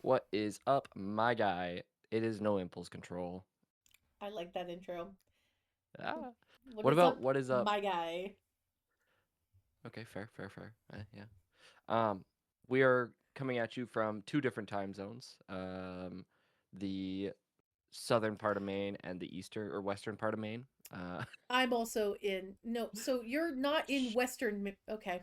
What is up, my guy? It is no impulse control. I like that intro. Ah. What What is about up, what is up? my guy? Okay, fair. Yeah. Um, we are coming at you from two different time zones. The southern part of Maine and the eastern or western part of Maine. Uh, I'm also in. No, so you're not in Western. Okay.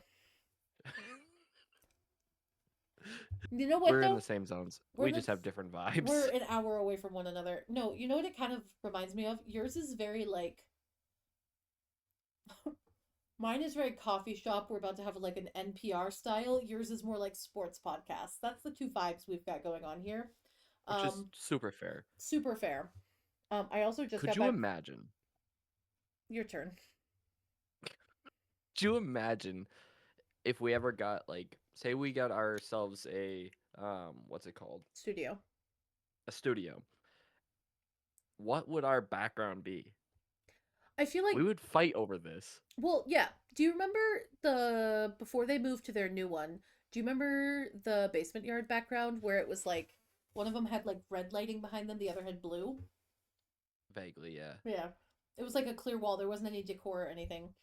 You know what we're in though? the same zones. We're We the just have different we're vibes. an hour away from one another. No, you know what it kind of reminds me of? Yours is very like mine is very coffee shop. We're about to have like an NPR style. Yours is more like sports podcast. That's the two vibes we've got going on here. Which is Um, super fair. Super fair. I also just Could got you back. imagine? Your turn. Could you imagine if we ever got like, say, we got ourselves a what's it called? Studio. A studio. What would our background be? I feel We like would fight over this. Well, yeah. Do you remember the before they moved to their new one? Do you remember the basement yard background where it was like one of them had like red lighting behind them, the other had blue? Vaguely, yeah. Yeah. It was like a clear wall. There wasn't any decor or anything.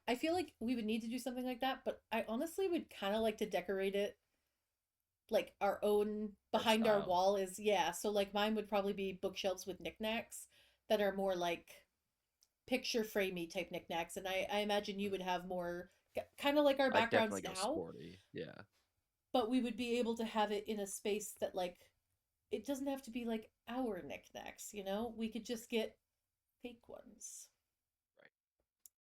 I feel like we would need to do something like that, but I honestly would kind of like to decorate it like our own Our behind our style. wall is, yeah. So like mine would probably be bookshelves with knickknacks that are more like picture framey type knickknacks, and I imagine you would have more kind of like our I definitely backgrounds go now, sporty. Yeah. but we would be able to have it in a space that like it doesn't have to be like our knickknacks, you know? We could just get fake ones. Right.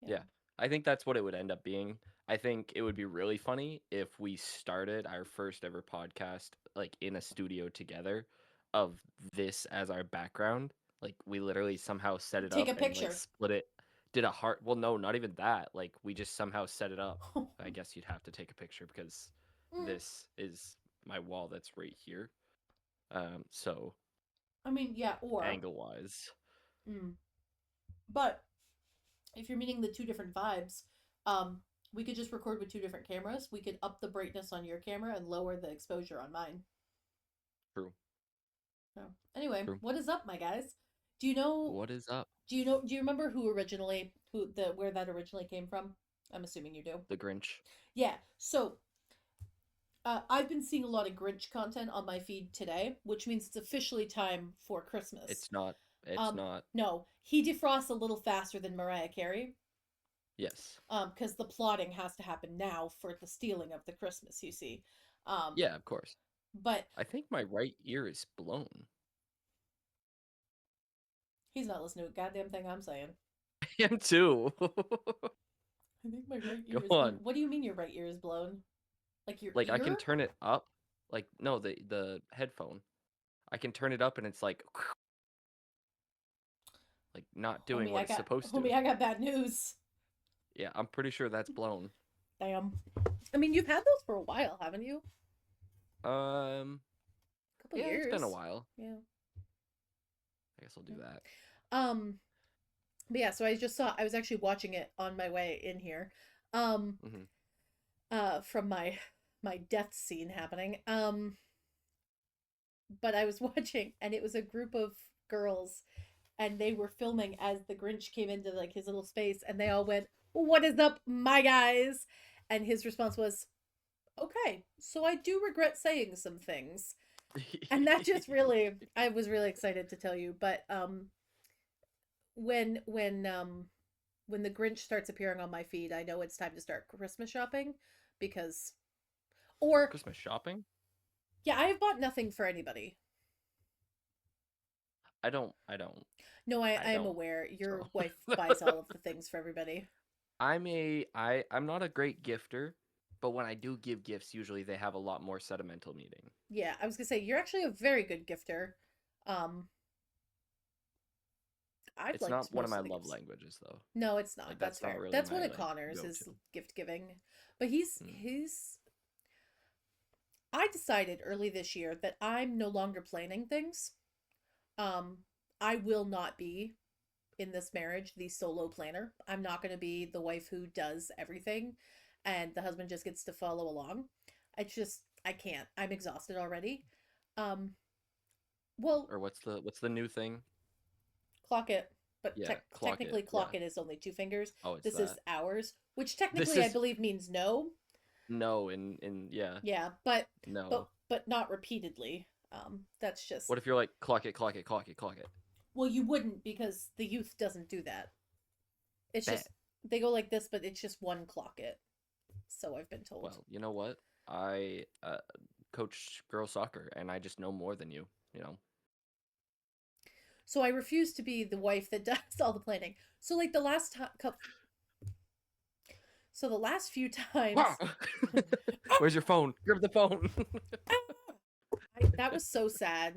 Yeah. Yeah. I think that's what it would end up being. I think it would be really funny if we started our first ever podcast like in a studio together of this as our background. Like we literally somehow set it Take up a and like picture. split it. Did a heart. Well, no, not even that. Like we just somehow set it up. I guess you'd have to take a picture because Mm, this is my wall that's right here. So I mean, yeah, or angle wise. mm, but if you're meaning the two different vibes, um we could just record with two different cameras. We could up the brightness on your camera and lower the exposure on mine. True. So, anyway, True. what is up, my guys? Do you know What is up? do you remember who the where that originally came from? I'm assuming you do. The Grinch. Yeah. So, I've been seeing a lot of Grinch content on my feed today, which means it's officially time for Christmas. It's not. It's Um, not. no, he defrosts a little faster than Mariah Carey, Yes. because the plotting has to happen now for the stealing of the Christmas, you see. Um, Yeah, of course. but I think my right ear is blown. he's not listening to a goddamn thing I'm saying. I am too. I think my right Go ear is blown. on. What do you mean your right ear is blown? Like your Like I can ear? turn it up. Like no, the headphone. I can turn it up and it's like not doing what it's supposed to. Homie, I got bad news. Yeah, I'm pretty sure that's blown. Damn. I mean, you've had those for a while, haven't you? Um, A couple yeah, it's been a years. while. Yeah. I guess I'll do that. Um, but yeah, so I was actually watching it on my way in here. Um, Hmm. from my death scene happening. But I was watching and it was a group of girls and they were filming as the Grinch came into like his little space and they all went, "What is up, my guys?" And his response was, "Okay, so I do regret saying some things." And that just really I was really excited to tell you, but when when um when the Grinch starts appearing on my feed, I know it's time to start Christmas shopping because or Christmas shopping? yeah, I have bought nothing for anybody. I don't. I don't. No, I I'm don't. aware your So wife buys all of the things for everybody. I'm not a great gifter, but when I do give gifts, usually they have a lot more sentimental meaning. Yeah, I was gonna say you're actually a very good gifter. Um, I've It's liked not one of most my of the love gifts. languages though. No, it's not. Like That's that's not fair. really That's my one of like Connor's go-to. is gift giving. But Mm. I decided early this year that I'm no longer planning things. Um, I will not be in this marriage the solo planner. I'm not going to be the wife who does everything and the husband just gets to follow along. It's just I can't. I'm exhausted already. Um, well, Or what's the new thing? clock it, but Yeah, clock it. technically Yeah. clock it is only 2 fingers. Oh, it's This is that. hours, which This technically I is believe means no. no in yeah, Yeah, no. but not repeatedly. That's just What if you're like clock it, clock it, clock it, clock it? well, you wouldn't because the youth doesn't do that. It's just Bet. they go like this, but it's just one clock it. So I've been told. Well, you know what? I coach girls soccer, and I just know more than you. You know. So I refuse to be the wife that does all the planning. So like the last couple, so the last few Wow. times, Where's your phone? Grab the phone. that was so sad.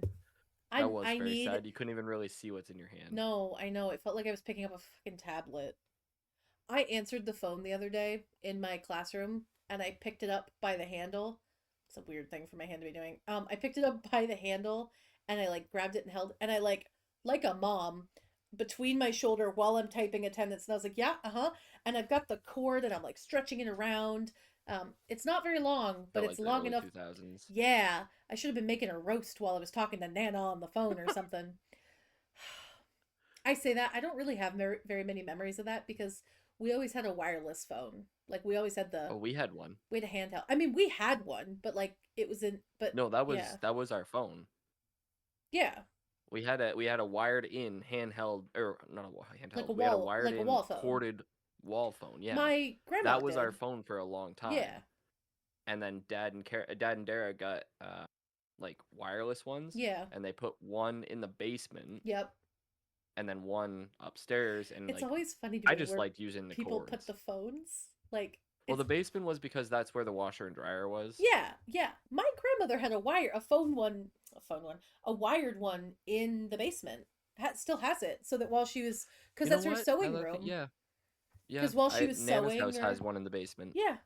That was I very need sad. You couldn't even really see what's in your hand. no, I know it felt like I was picking up a fucking tablet. I answered the phone the other day in my classroom and I picked it up by the handle. It's a weird thing for my hand to be doing. I picked it up by the handle and I like grabbed it and held and I like a mom between my shoulder while I'm typing attendance and I was like, yeah, uh-huh. And I've got the cord and I'm like stretching it around. It's not very long, but Felt it's like the long early enough. 2000s. Yeah, I should have been making a roast while I was talking to Nana on the phone or something. I say that I don't really have very many memories of that because we always had a wireless phone. Like we always had Oh, we had one. we had a handheld. I mean, we had one, but like it was in. But No, that yeah, was that was our phone. yeah, We had a wired in handheld or not a handheld. We had a wired like a in wall phone. corded wall phone. Yeah. My grandma That was our did. phone for a long Yeah, time. And then Dad and Dara got like wireless ones, yeah, and they put one in the basement yep. and then one upstairs, and It's like always funny to I me just where liked using the people put cords. the phones. Like Well, it's the basement was because that's where the washer and dryer was. yeah, yeah. My grandmother had a phone one, a wired one in the basement. Still has it, so that while she was, because You know that's her what? Now sewing that room. yeah, yeah. Because while she I was Nana's sewing, house has or one in the basement. yeah,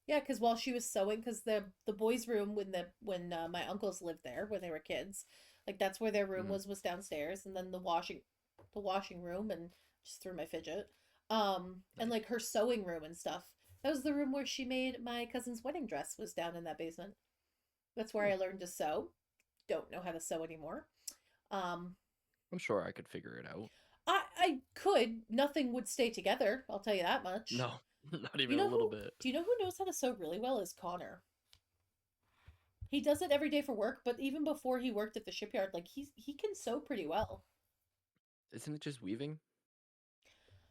yeah, because while she was sewing, because the boys' room when my uncles lived there when they were kids, like that's where their room Mm, was downstairs, and then the washing room, and just threw my fidget, and nice. like her sewing room and stuff. That was the room where she made my cousin's wedding dress was down in that basement. That's where Hmm. I learned to sew. Don't know how to sew anymore. Um, I'm sure I could figure it out. I could. Nothing would stay together. I'll tell you that much. No, not You even a know little who? bit. Do you know who knows how to sew really well? Is Connor. He does it every day for work, but even before he worked at the shipyard, like he can sew pretty well. Isn't it just weaving?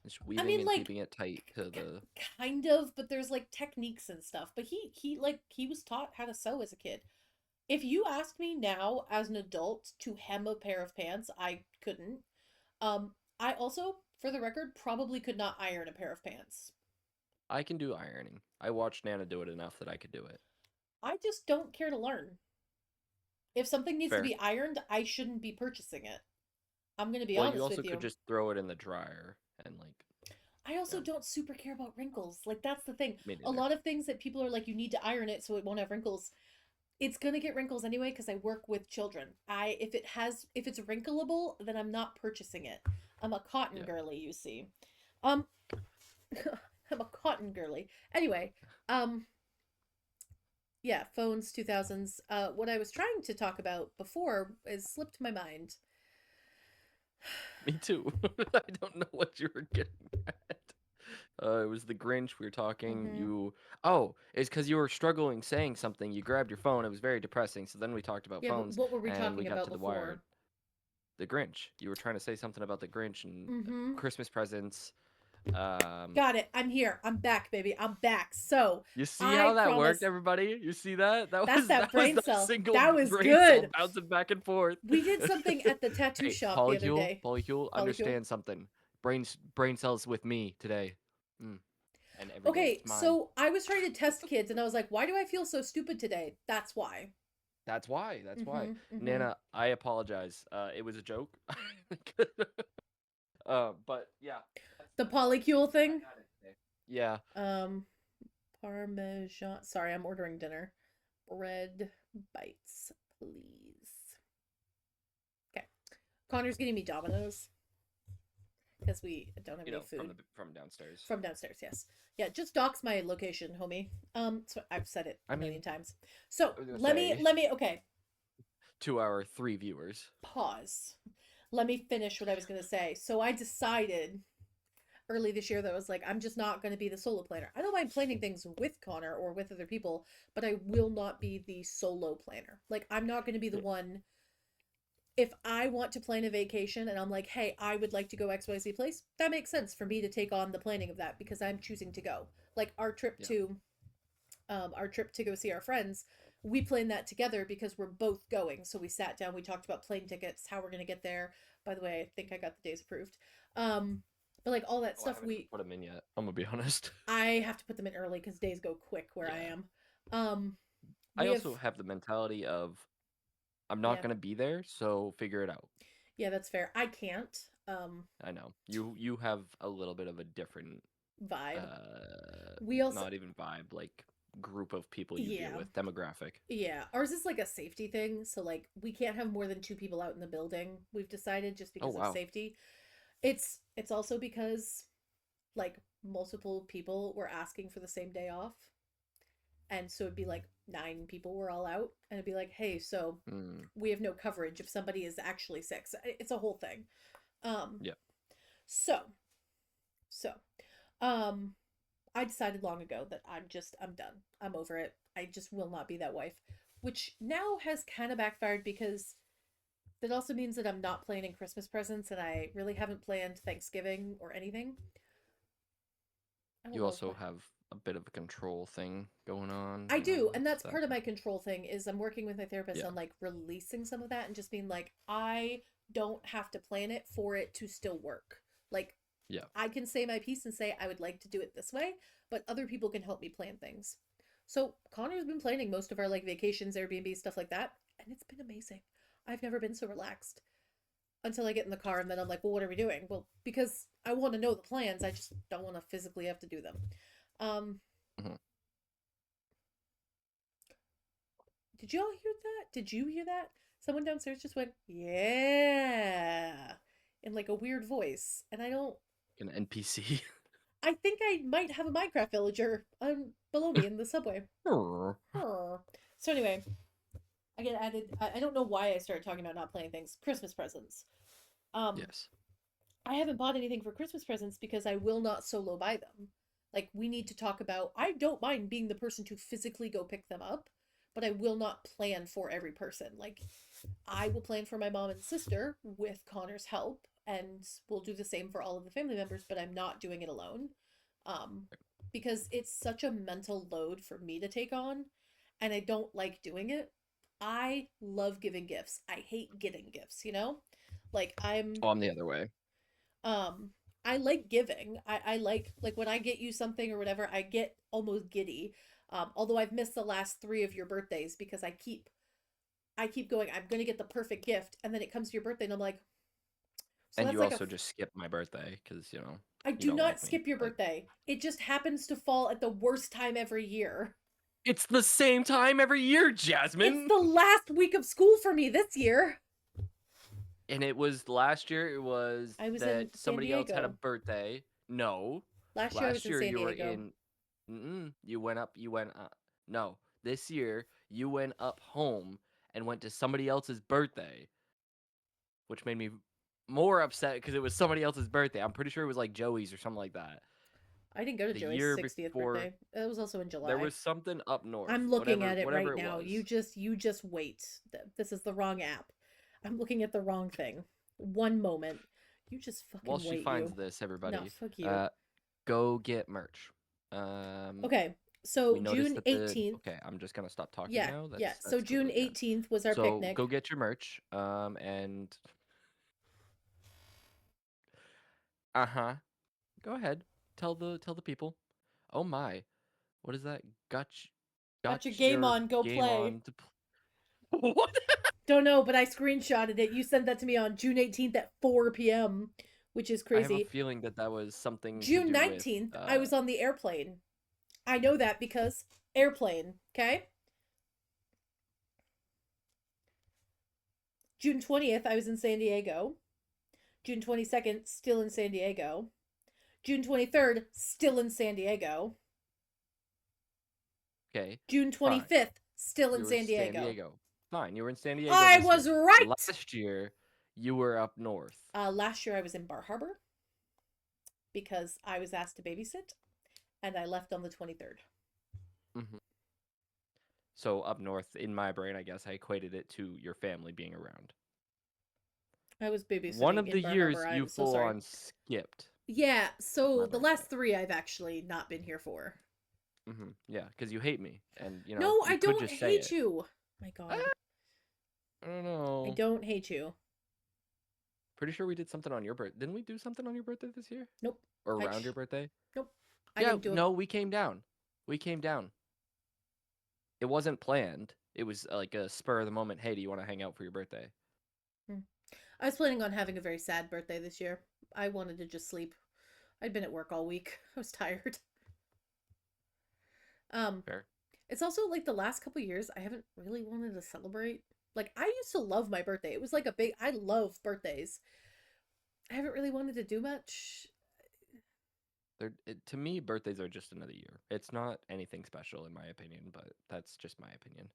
It's I weaving mean, and like keeping it tight to the. kind of, but there's like techniques and stuff. But he was taught how to sew as a kid. If you ask me now as an adult to hem a pair of pants, I couldn't. I also, for the record, probably could not iron a pair of pants. I can do ironing. I watched Nana do it enough that I could do it. I just don't care to learn. If something needs to Fair. be ironed, I shouldn't be purchasing it. I'm going to be Well, you honest also with could you. just throw it in the dryer and like, I also yeah, don't super care about wrinkles. Like that's the thing. me A neither. lot of things that people are like, you need to iron it so it won't have wrinkles. It's gonna get wrinkles anyway because I work with children. If it's wrinkleable, then I'm not purchasing it. I'm a cotton Yeah. girly, you see. Um, I'm a cotton girly. Anyway, um, yeah, phones 2000s. What I was trying to talk about before is slipped my mind. Me too. I don't know what you were getting at. It was the Grinch we were talking. Mm-hmm. You. Oh, it's because you were struggling saying something. You grabbed your phone. It was very depressing. So then we talked about Yeah, but phones, what were we and we talking got about to the wired. before? The Grinch. You were trying to say something about the Grinch and Mm-hmm. Christmas presents. Um, Got it. I'm here. I'm back, baby. I'm back. So you see how I that worked, promise everybody? You see that? That that's was that that was brain that cell. single That was brain cell good. bouncing back and forth. We did something at the tattoo Hey, shop the other polycule, day. polycule, Polycule. understand something. Brain cells with me today, mm. And every day Okay, it's mine. so I was trying to test kids and I was like, why do I feel so stupid today? That's why. That's why. That's why. Mm-hmm. Mm-hmm. Nana, I apologize. It was a joke. But yeah, The that's polycule I thing. got it today. Yeah, Um Parmesan. Sorry, I'm ordering dinner. Bread bites, please. Okay. Connor's getting me Domino's because we don't have any food. from downstairs. From downstairs, yes. Yeah, just dox my location, homie. So I've said it I a million mean, times. So I was gonna say let me okay. to our 3 viewers. Pause. Let me finish what I was going to say. So I decided early this year that I was like, I'm just not going to be the solo planner. I don't mind planning things with Connor or with other people, but I will not be the solo planner. Like, I'm not going to be the Yeah. one. If I want to plan a vacation and I'm like, hey, I would like to go XYZ place, that makes sense for me to take on the planning of that because I'm choosing to go. Like Yeah. our trip to go see our friends, we planned that together because we're both going. So we sat down, we talked about plane tickets, how we're gonna get there. By the way, I think I got the days approved. Um, but like all that Oh, I stuff, haven't put them in yet. I'm gonna be honest. I have to put them in early because days go quick where I Yeah. am. Um, I we have, also have the mentality of I'm not yeah, gonna be there, so figure it out. yeah, that's fair. I can't. I know you have a little bit of a different, Vibe. We also, not even vibe, like group of people you deal yeah, with, demographic. yeah. Ours is like a safety thing, so like we can't have more than two people out in the building. We've decided just Oh because of wow. safety. It's also because like multiple people were asking for the same day off. And so it'd be like nine people were all out. And it'd be like, hey, so Mm, we have no coverage if somebody is actually sick. So it's a whole thing. Um, yeah. so, so, um, I decided long ago that I'm done. I'm over it. I just will not be that wife, which now has kind of backfired because that also means that I'm not planning Christmas presents and I really haven't planned Thanksgiving or anything. I don't You know if my also have a bit of a control thing going on, I you know, do, and that's that. part of my control thing is I'm working with my therapist Yeah. on like releasing some of that and just being like I don't have to plan it for it to still work. Like Yeah. I can say my piece and say I would like to do it this way, but other people can help me plan things. So Connor's been planning most of our like vacations, Airbnb, stuff like that, and it's been amazing. I've never been so relaxed until I get in the car and then I'm like, well, what are we doing? Well, because I want to know the plans, I just don't want to physically have to do them. Um, Mhm. Did you all hear that? Did you hear that? Someone downstairs just went, yeah, in like a weird voice. And I don't, An NPC. I think I might have a Minecraft villager below me in the subway. Huh. So anyway, I get added. I don't know why I started talking about not playing things. Christmas presents. Um, Yes. I haven't bought anything for Christmas presents because I will not solo buy them. Like, we need to talk about, I don't mind being the person to physically go pick them up, but I will not plan for every person. Like, I will plan for my mom and sister with Connor's help, and we'll do the same for all of the family members, but I'm not doing it alone. Um, because it's such a mental load for me to take on, and I don't like doing it. I love giving gifts. I hate getting gifts, you know? Like I'm Oh, I'm the other way. um I like giving. I like when I get you something or whatever, I get almost giddy. Although I've missed the last three of your birthdays because I keep going, I'm gonna get the perfect gift, and then it comes to your birthday and I'm like, so And that's you like a also just skipped my birthday because, I you do don't not like me. skip your But birthday. It just happens to fall at the worst time every year. it's the same time every year, It's Jasmine. the last week of school for me this year. And it was last year, it was I was in that San somebody else had a Diego. birthday. No. Last year I was Last in year San you were Diego. in. You went up. No. This year you went up home and went to somebody else's birthday, which made me more upset because it was somebody else's birthday. I'm pretty sure it was like Joey's or something like that. I didn't go to The Joey's year 60th before, birthday. It was also in there July. was something up north. I'm looking Whatever, at it whatever right it now. You was. just you just wait. This is the wrong app. I'm looking at the wrong thing. One moment. You just While fucking she wait, finds you. this, No, everybody, fuck you. uh, go get merch. Um, Okay. we So noticed June that the 18th. okay. I'm just gonna stop talking Yeah, now. yeah. So That's June totally yeah. 18th was our So go picnic. get your merch. And uh-huh. Go ahead. Tell the people. Oh my. What is that? Got Got your game your on, go game play. on to what? Don't know, but I screenshotted it. You sent that to me on June 18th at 4 p.m., which is I have a crazy. feeling that that was something to June do with 19th, I was on the airplane. I know that because airplane, okay? June 20th, I was in San Diego. June 22nd, still in San Diego. June 23rd, still in San Diego. okay. June Fine. 25th, still in You were San San Diego. Diego. fine. You were in San Diego I this was year. right. Last year, you were up north. Last year I was in Bar Harbor because I was asked to babysit, and I left on the 23rd. Hmm. So up north, in my brain, I guess I equated it to your family being around. I was One babysitting of in the Bar years Harbor. you I'm so full sorry. on skipped Yeah, so my the birthday. last three I've actually not been here for. Yeah, because you hate me, and No, you I could don't just say hate it. you. My God. Ah, I don't I know. don't hate you. Pretty sure we did something on your birthday. Didn't we do something on your birthday this year? Nope. Or I around your birthday? nope. I Yeah, didn't do no, we came down. We came down. It wasn't planned. It was like a spur of the moment. Hey, do you want to hang out for your birthday? it. I was planning on having a very sad birthday this year. I wanted to just sleep. I'd been at work all week. I was tired. Um, Fair. it's also like the last couple years I haven't really wanted to celebrate. Like I used to love my birthday. It was like a big I love birthdays. I haven't really wanted to do much. To me, birthdays are just another year. It's not anything special in my opinion, but that's just my opinion.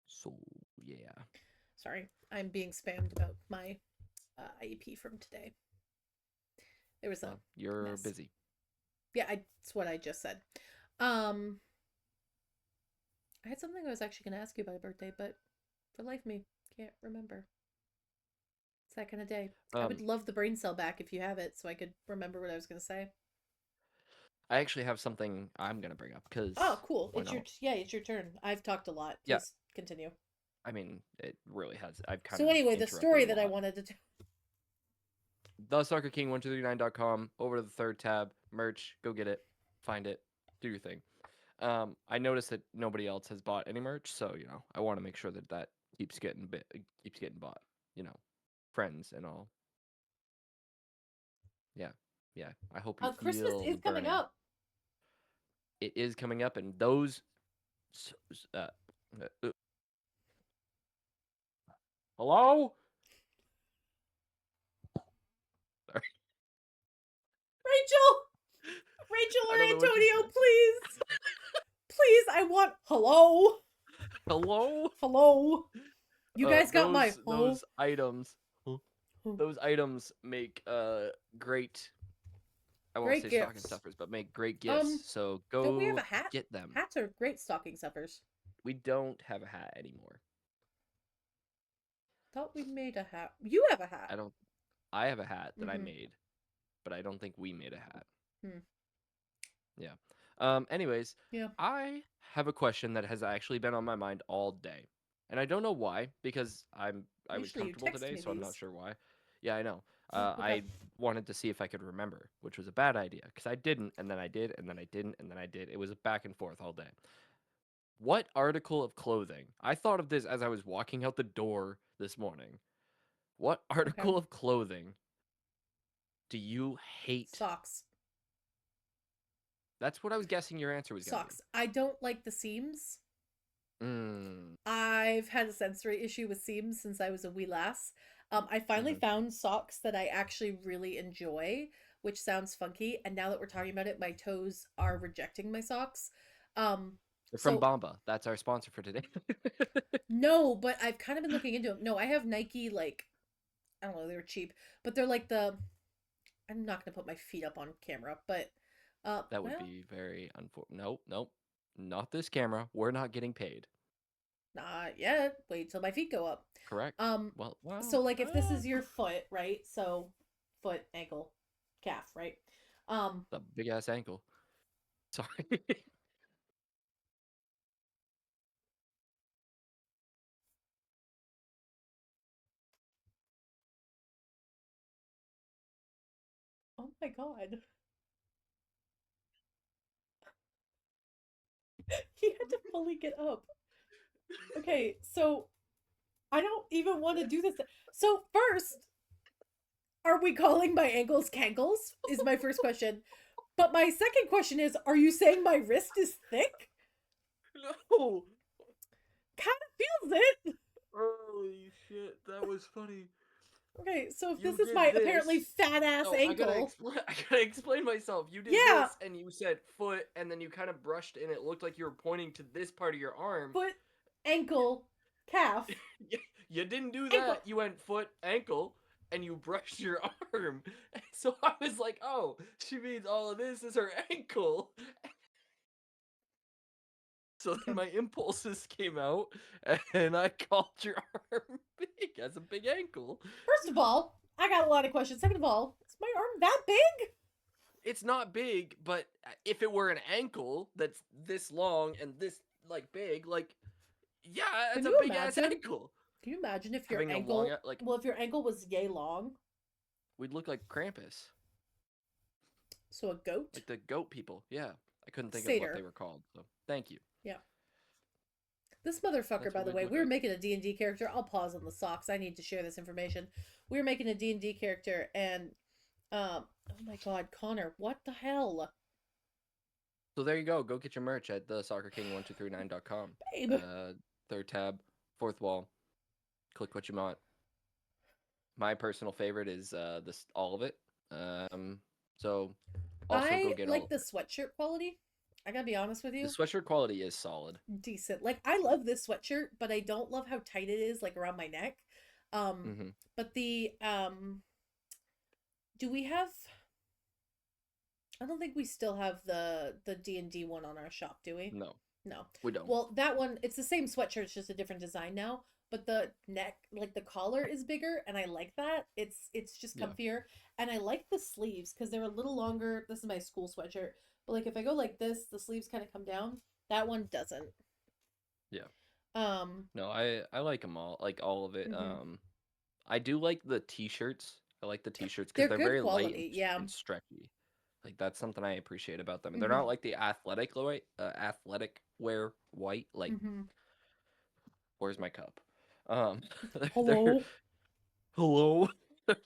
So yeah, Sorry, I'm being spammed about my IEP from today. There was a well, you're mess. busy. Yeah, it's what I just said. Um, I had something I was actually going to ask you about a birthday, but for life me, can't remember. It's that kind of day. I would Um, love the brain cell back if you have it, so I could remember what I was going to say. I actually have something I'm gonna bring up because Oh, cool! why It's your not? yeah, it's your turn. I've talked a lot. Yeah, Please continue. I mean, it really has. I've kind So of anyway, the interrupted story a that I lot. wanted to tell. TheSoccerKing1239.com. Over to the third tab, merch. Go get it, find it, do your thing. I noticed that nobody else has bought any merch, so I want to make sure that that keeps getting bought. You know, friends and all. Yeah, yeah. I hope you Christmas feel is the coming burning. up. It is coming up, and those. Uh, uh, hello. Sorry, Rachel, Rachel I or don't know what you Antonio, said. please, please. I want hello, Hello. hello. You guys got my Those items. Huh? oh. Those items make great. I won't Great say stocking gifts. stuffers, but make great gifts. Um, So don't we have go a hat? get them. Hats are great stocking stuffers. We don't have a hat anymore. Thought we made a hat. You have a hat. I don't. I have a hat that I Mm-hmm. made, but I don't think we made a hat. Hmm. Yeah. Anyways, Yeah. I have a question that has actually been on my mind all day, and I don't know why because I was Usually you comfortable text today, me so I'm not these. sure why. Yeah, I know. Oh, okay. I wanted to see if I could remember, which was a bad idea because I didn't, and then I did, and then I didn't, and then I did. It was a back and forth all day. What article of clothing? I thought of this as I was walking out the door this morning. What Okay. article of clothing do you hate? Socks. That's what I was guessing your answer was going to be. Socks. I don't like the seams. Mm. I've had a sensory issue with seams since I was a wee lass. I finally Hmm. found socks that I actually really enjoy, which sounds funky. And now that we're talking about it, my toes are rejecting my socks. Um, They're from so Bamba. That's our sponsor for today. no, but I've kind of been looking into them. No, I have Nike like I don't know, they're cheap, but they're like the I'm not gonna put my feet up on camera, but That would well, be very unfortunate. Nope, nope. Not this camera. We're not getting paid. not yet. Wait till my feet go up. Correct. Um, Well, so like if this is your foot, right? So foot, ankle, calf, right? Um, the big ass ankle. Sorry. oh my god, he had to fully get up. Okay, so I don't even want to do this. So first, are we calling my ankles cankles? Is my first question. But my second question is, are you saying my wrist is thick? No. Kind of feels it. Holy shit, that was funny. Okay, so if You this is did my apparently this. fat ass No, I gotta ankle, explain. I gotta explain myself. You did yeah, this, and you said foot, and then you kind of brushed, and it looked like you were pointing to this part of your arm. foot. ankle, calf, You didn't do ankle. that. You went foot, ankle, and you brushed your arm. And so I was like, oh, she means all of this is her ankle. So then Okay. my impulses came out, and I called your arm big as a big ankle. First of all, I got a lot of questions. Second of all, is my arm that big? It's not big, but if it were an ankle that's this long and this like big, like yeah, Can it's a you big ass imagine? ankle. Can you imagine if your Having a long ankle, like well, if your ankle was yay long, we'd look like Krampus, so a goat, like the goat people. Yeah, I couldn't think of what they satyr. were called. So thank you. Yeah. This motherfucker, That's by what the we'd way, look we were like. making a D&D character. I'll pause on the socks. I need to share this information. We were making a D&D character, and oh my god, Connor, what the hell? So there you go. Go get your merch at the soccerking1239.com. Babe. Third tab, fourth wall. Click what you want. My personal favorite is this all of it. Um, so also go I get all like of the it. sweatshirt quality. I gotta be honest with The you. sweatshirt quality is solid. Decent. Like I love this sweatshirt, but I don't love how tight it is, like around my neck. Um, Hmm. but the do we have I don't think we still have the D&D one on our shop, do we? No, No. we don't. Well, that one, it's the same sweatshirt, it's just a different design now, but the neck, like the collar is bigger and I like that. It's just Yeah, comfier and I like the sleeves cuz they're a little longer. This is my school sweatshirt. But like if I go like this, the sleeves kind of come down. That one doesn't. yeah. Um No, I like them all, like all of it. mhm. I do like the t-shirts. I like the t-shirts because They're they're good very light quality. Yeah. and stretchy. Like that's something I appreciate about them. And they're not Mhm. like the athletic wear white. Like, Mhm. where's my cup? Um, they're Hello. hello.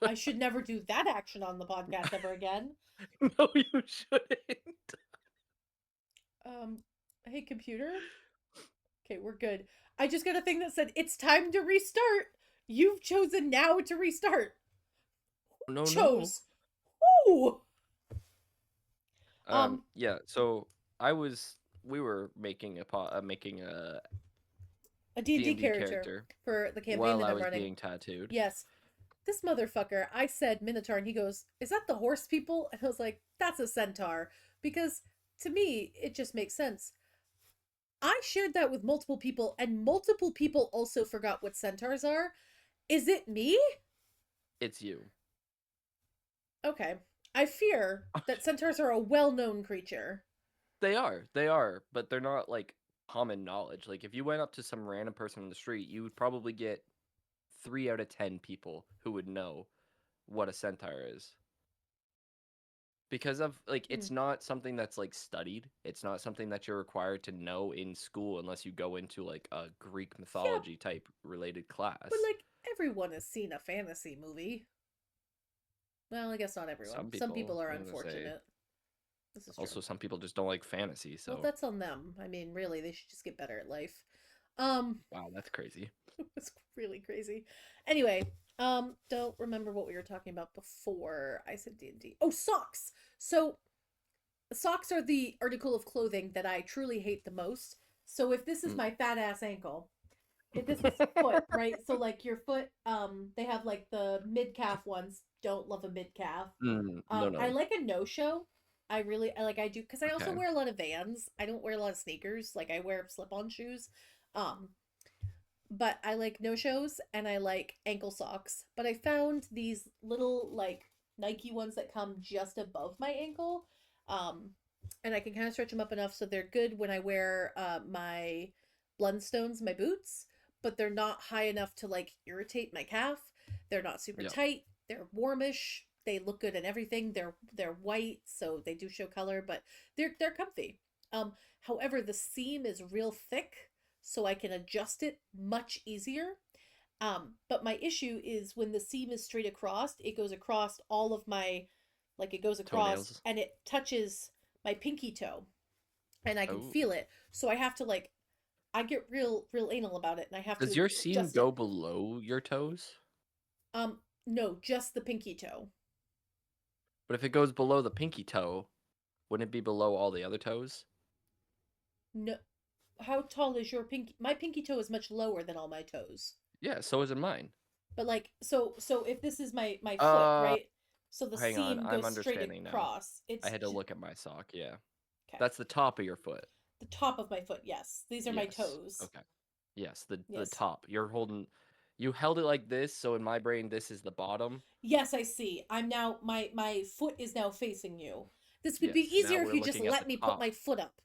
I should never do that action on the podcast ever again. No, you shouldn't. Um hey computer. Okay, we're good. I just got a thing that said it's time to restart. You've chosen now to restart. No, no. Chose. Ooh. Yeah. So I was, we were making making A D D&D and D character character for the campaign while that I I'm was running. being tattooed. Yes. This motherfucker, I said Minotaur, and he goes, "Is that the horse people?" And I was like, "That's a centaur." Because to me, it just makes sense. I shared that with multiple people, and multiple people also forgot what centaurs are. Is it me? It's you. Okay. I fear that centaurs are a well known creature. They are, but they're not like common knowledge. Like if you went up to some random person in the street, you would probably get 3 out of 10 people who would know what a centaur is. Because of like Hmm. it's not something that's like studied. It's not something that you're required to know in school unless you go into like a Greek Yeah, mythology type related but class. like everyone has seen a fantasy movie. Well, I guess not everyone. Some Some people, people are I was gonna say, unfortunate. This is true. also some people just don't like fantasy, Well, so that's on them. I mean, really, they should just get better at life. Um, wow, that's crazy. it's really crazy. Anyway, don't remember what we were talking about before I said D&D. Oh, socks. So, socks are the article of clothing that I truly hate the most. So, if this is Mm. my fat ass ankle, if this is foot, right? So like your foot, they have like the mid calf ones. Don't love a mid calf. No, I no. like a no show. I like I do because I also Okay. wear a lot of Vans. I don't wear a lot of sneakers. Like I wear slip on shoes. Um, but I like no shows and I like ankle socks. But I found these little like Nike ones that come just above my ankle. Um, and I can kind of stretch them up enough so they're good when I wear my Blundstones, my boots, but they're not high enough to like irritate my calf. They're not super Yeah. tight. They're warmish. They look good and everything. They're white, so they do show color, but they're comfy. Um, However, the seam is real thick, so I can adjust it much easier. But my issue is when the seam is straight across, it goes across all of my, like it goes across Toenails. and it touches my pinky toe and I can Oh. feel it. So I have to like, I get real anal about it and I have Does to your seam adjust go it. below your toes? No, just the pinky toe. But if it goes below the pinky toe, wouldn't it be below all the other toes? No, how tall is your pinky? My pinky toe is much lower than all my toes. Yeah, so is in mine. But like, so if this is my foot, Uh, right? So the hang on, seam I'm goes straight understanding now. across. I had to look at my sock. Yeah, Okay. that's the top of your foot. The top of my foot. Yes, these are my Yes. toes. Okay. Yes, the Yes. top. You're holding. You held it like this, so in my brain, this is the bottom. Yes, I see. I'm now my foot is now facing you. This would be Yes. Now easier if we're you just looking at the let me put top. my foot up.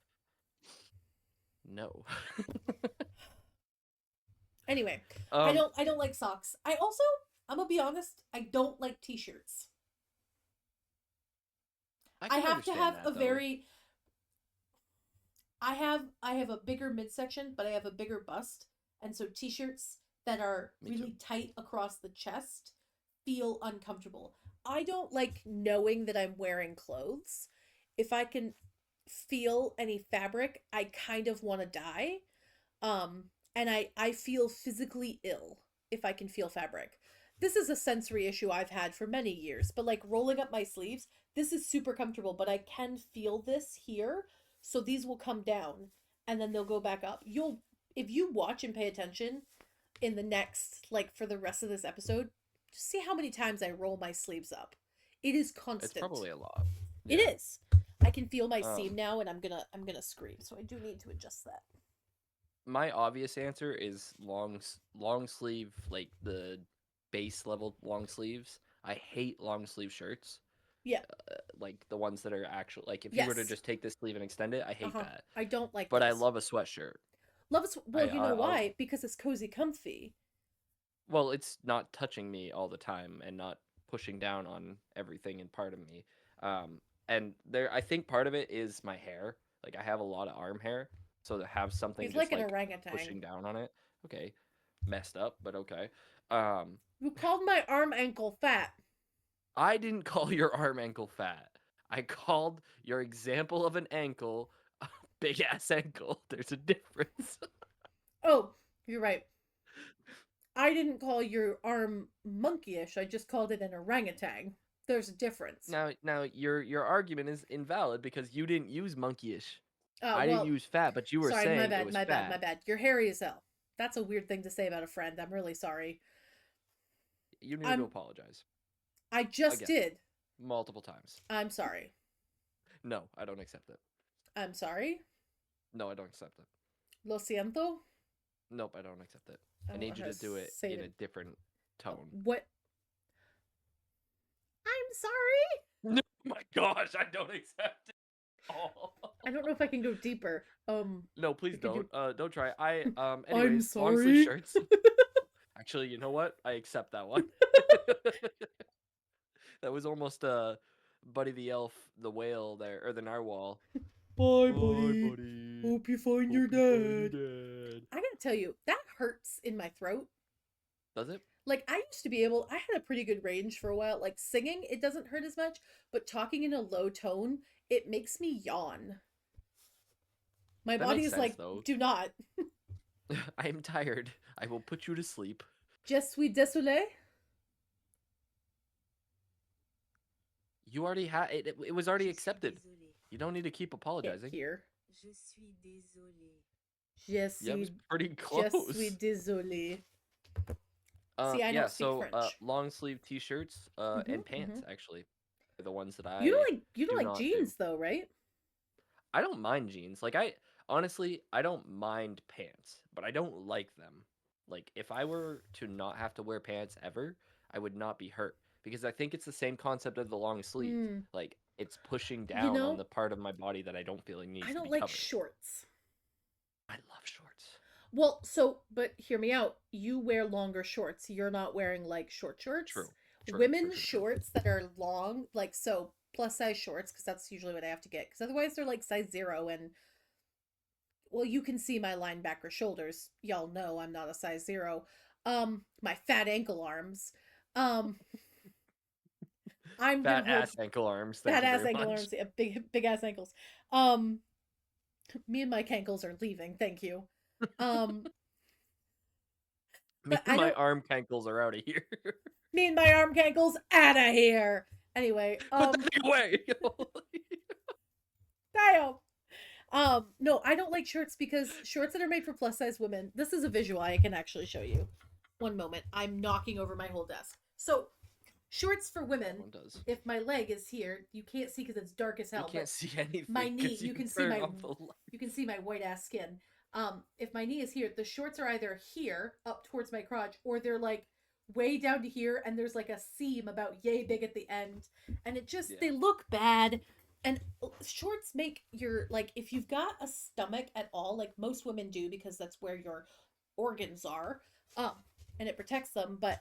No. Anyway, um, I don't like socks. I also, I'm gonna be honest, I don't like t-shirts. I I can have to understand have a that though. very I have a bigger midsection, but I have a bigger bust, and so t-shirts that are Me too. really tight across the chest feel uncomfortable. I don't like knowing that I'm wearing clothes. If I can feel any fabric, I kind of want to die. And I feel physically ill if I can feel fabric. This is a sensory issue I've had for many years, but like rolling up my sleeves, this is super comfortable, but I can feel this here, so these will come down and then they'll go back up. You'll if you watch and pay attention in the next like for the rest of this episode, just see how many times I roll my sleeves up. It is It's constant. probably a lot. It Yeah. is. I can feel my seam Um, now and I'm going to scream. So I do need to adjust that. my obvious answer is long sleeve, like the base level long sleeves. I hate long sleeve shirts. Yeah. Like the ones that are actual. Like if you were to Yes. just take this sleeve and extend it, I hate Uh-huh. that. I don't like But I those. love a sweatshirt. Love it. Well, you know I'll why? Because it's cozy comfy. well, it's not touching me all the time and not pushing down on everything and part of me. Um, and there, I think part of it is my hair. Like I have a lot of arm hair, so to have something He's just like an like orangutan. pushing down on it, okay, messed up, but okay. Um, You called my arm ankle fat. I didn't call your arm ankle fat. I called your example of an ankle a big ass ankle. There's a difference. Oh, you're right. I didn't call your arm monkeyish. I just called it an orangutan. There's a difference. Now your argument is invalid because you didn't use monkeyish. I didn't Well, use fat, but you were sorry, my saying it bad, was my bad, my fat. bad. You're hairy as hell. That's a weird thing to say about a friend. I'm really sorry. You need to I'm. apologize I just again, did. multiple times. I'm sorry. No, I don't accept it. I'm sorry. No, I don't accept it. Lo siento. Nope, I don't accept it. I I don't know need you how to to do it say in a it. different tone. What? I'm sorry. No, my gosh, I don't accept it. Oh. I don't know if I can go deeper. No, please Could you? don't try. I I'm anyways, long sleeve sorry. shirts. Actually, you know what? I accept that one. That was almost Buddy the Elf, the whale there, or the narwhal. Bye, Bye, buddy. buddy. Hope you find your Hope you find your dad. dad. I gotta tell you, that hurts in my throat. Does it? Like, I used to be able, I had a pretty good range for a while. Like, singing, it doesn't hurt as much, but talking in a low tone, it makes me yawn. My That body makes is sense like, though. do not. I am tired. I will put you to sleep. Je suis désolé. You already had it. It was already accepted. You don't need to keep Can't apologizing. hear. Je Yeah, it was suis, pretty je suis close. désolé. See, I Yeah. don't speak So, French. long sleeve t-shirts, Mm-hmm, and mm-hmm. pants actually, are the ones that You don't I you don't do like not do. jeans though, right? I don't mind jeans. Like I honestly, I don't mind pants, but I don't like them. Like if I were to not have to wear pants ever, I would not be hurt because I think it's the same concept of the long sleeve. Hmm. Like it's pushing You down on know, the part of my body that I don't feel like I needs to don't be like covered. shorts. I love shorts. Well, so, but hear me out. You wear longer shorts. You're not wearing like short shorts. True. Women's True. shorts that are long, like so plus size shorts, because that's usually what I have to get. Because otherwise they're like size zero. And well, you can see my linebacker shoulders. Y'all know I'm not a size zero. My fat ankle arms. Um, I'm gonna Fat hold ass ankle arms. Thank fat you ass very ankle much. arms. Yeah, big ass ankles. Um, me and my cankles are leaving. Thank you. Um, Me but and I my don't arm cankles are out of here. me and my arm cankles out of here. Anyway, Put that thing away. damn. No, I don't like shorts because shorts that are made for plus size women. This is a visual I can actually show you. One moment. I'm knocking over my whole desk. So, shorts for women, One does. if my leg is here, you can't see because it's dark as We hell, can't but see my anything knee, because you turn off the you light. can see my white ass skin. If my knee is here, the shorts are either here up towards my crotch or they're like way down to here and there's like a seam about yay big at the end and it just Yeah, they look bad. And shorts make your like if you've got a stomach at all, like most women do because that's where your organs are, um and it protects them, but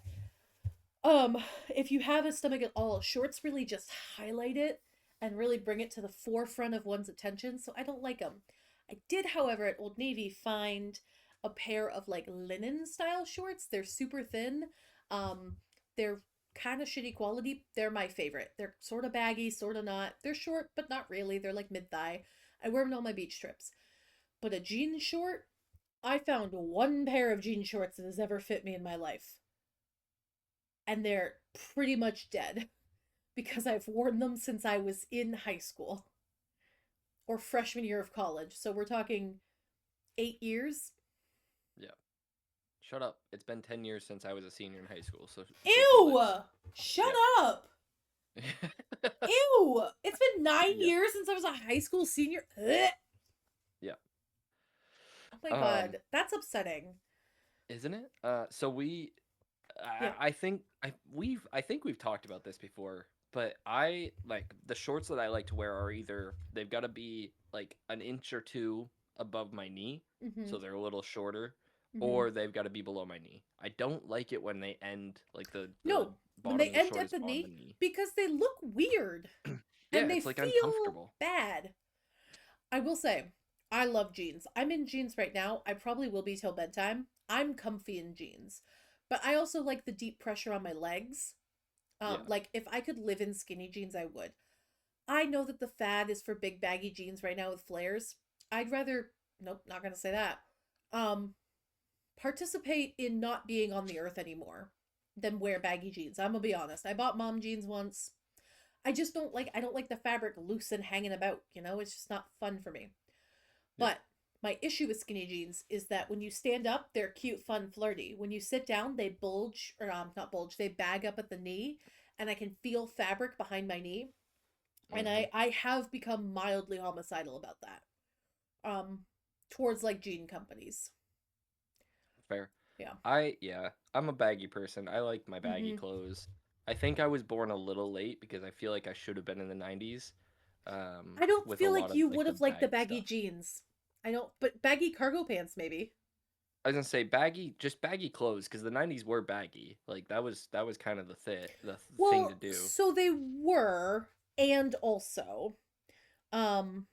if you have a stomach at all, shorts really just highlight it and really bring it to the forefront of one's attention. So I don't like them. I did, however, at Old Navy find a pair of like linen style shorts. They're super thin. Um, they're kind of shitty quality. They're my favorite. They're sort of baggy, sort of not. They're short, but not really. They're like mid thigh. I wear them on my beach trips. But a jean short, I found one pair of jean shorts that has ever fit me in my life, and they're pretty much dead because I've worn them since I was in high school or freshman year of college. So we're talking 8 years. yeah. Shut up. It's been 10 years since I was a senior in high school, so take your Ew! licks. Shut Yeah. up! Ew! It's been nine Yeah. years since I was a high school senior. Ugh. Yeah. Oh my Um, god, that's upsetting. isn't it? So Yeah. I think we've talked about this before, but I like the shorts that I like to wear are either they've got to be like an inch or two above my knee, Mm-hmm. so they're a little shorter, Mm-hmm. or they've got to be below my knee. I don't like it when they end like the No, when bottom they of the end short at is the on the knee, knee. because they look weird Yeah, and they it's like feel uncomfortable. bad. I will say, I love jeans. I'm in jeans right now. I probably will be till bedtime. I'm comfy in jeans. But I also like the deep pressure on my legs. Yeah. Like if I could live in skinny jeans, I would. I know that the fad is for big baggy jeans right now with flares. I'd rather nope, not gonna say that. Um, participate in not being on the earth anymore than wear baggy jeans. I'm gonna be honest. I bought mom jeans once. I don't like the fabric loose and hanging about, it's just not fun for me. Yeah. But my issue with skinny jeans is that when you stand up, they're cute, fun, flirty. When you sit down, they bulge, or not bulge, they bag up at the knee, and I can feel fabric behind my knee. And Hmm. I have become mildly homicidal about that. Um, towards like jean companies. Fair. Yeah. I'm a baggy person. I like my baggy Mm-hmm. clothes. I think I was born a little late because I feel like I should have been in the 90s, I don't with a feel lot like of you like would the have liked the bag baggy stuff. jeans. I don't, but baggy cargo pants maybe. I was gonna say baggy, just baggy clothes because the 90s were baggy. Like that was kind of the thing to Well, do. so they were, and also, um,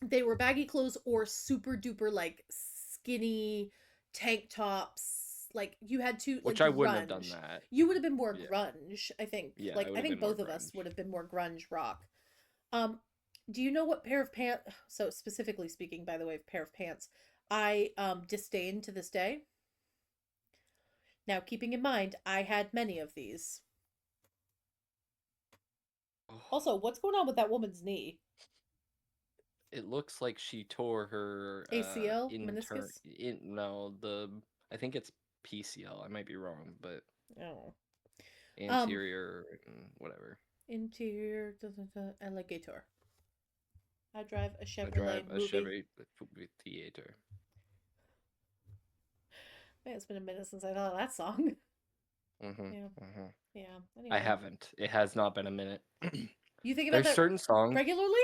they were baggy clothes or super duper like skinny tank tops. Like you had to like Which I wouldn't have done grunge. that. You would have been more Yeah. grunge, I think. Yeah, Like I would I have think been more both of us grunge. would have been more grunge rock. Um, do you know what pair of pants? So specifically speaking, by the way, of pair of pants, I disdain to this day. Now, keeping in mind, I had many of these. Oh, Also, what's going on with that woman's knee? it looks like she tore her ACL, intern meniscus. in no, the I think it's PCL. I might be wrong, but Oh, um, anterior whatever. interior alligator. I drive a I drive Chevrolet a movie. Chevy Theater. Man, it's been a minute since I thought of that song. Mhm. Yeah, Mhm. yeah. I Anyway, haven't. It has not been a minute. you think about There's that certain songs. regularly?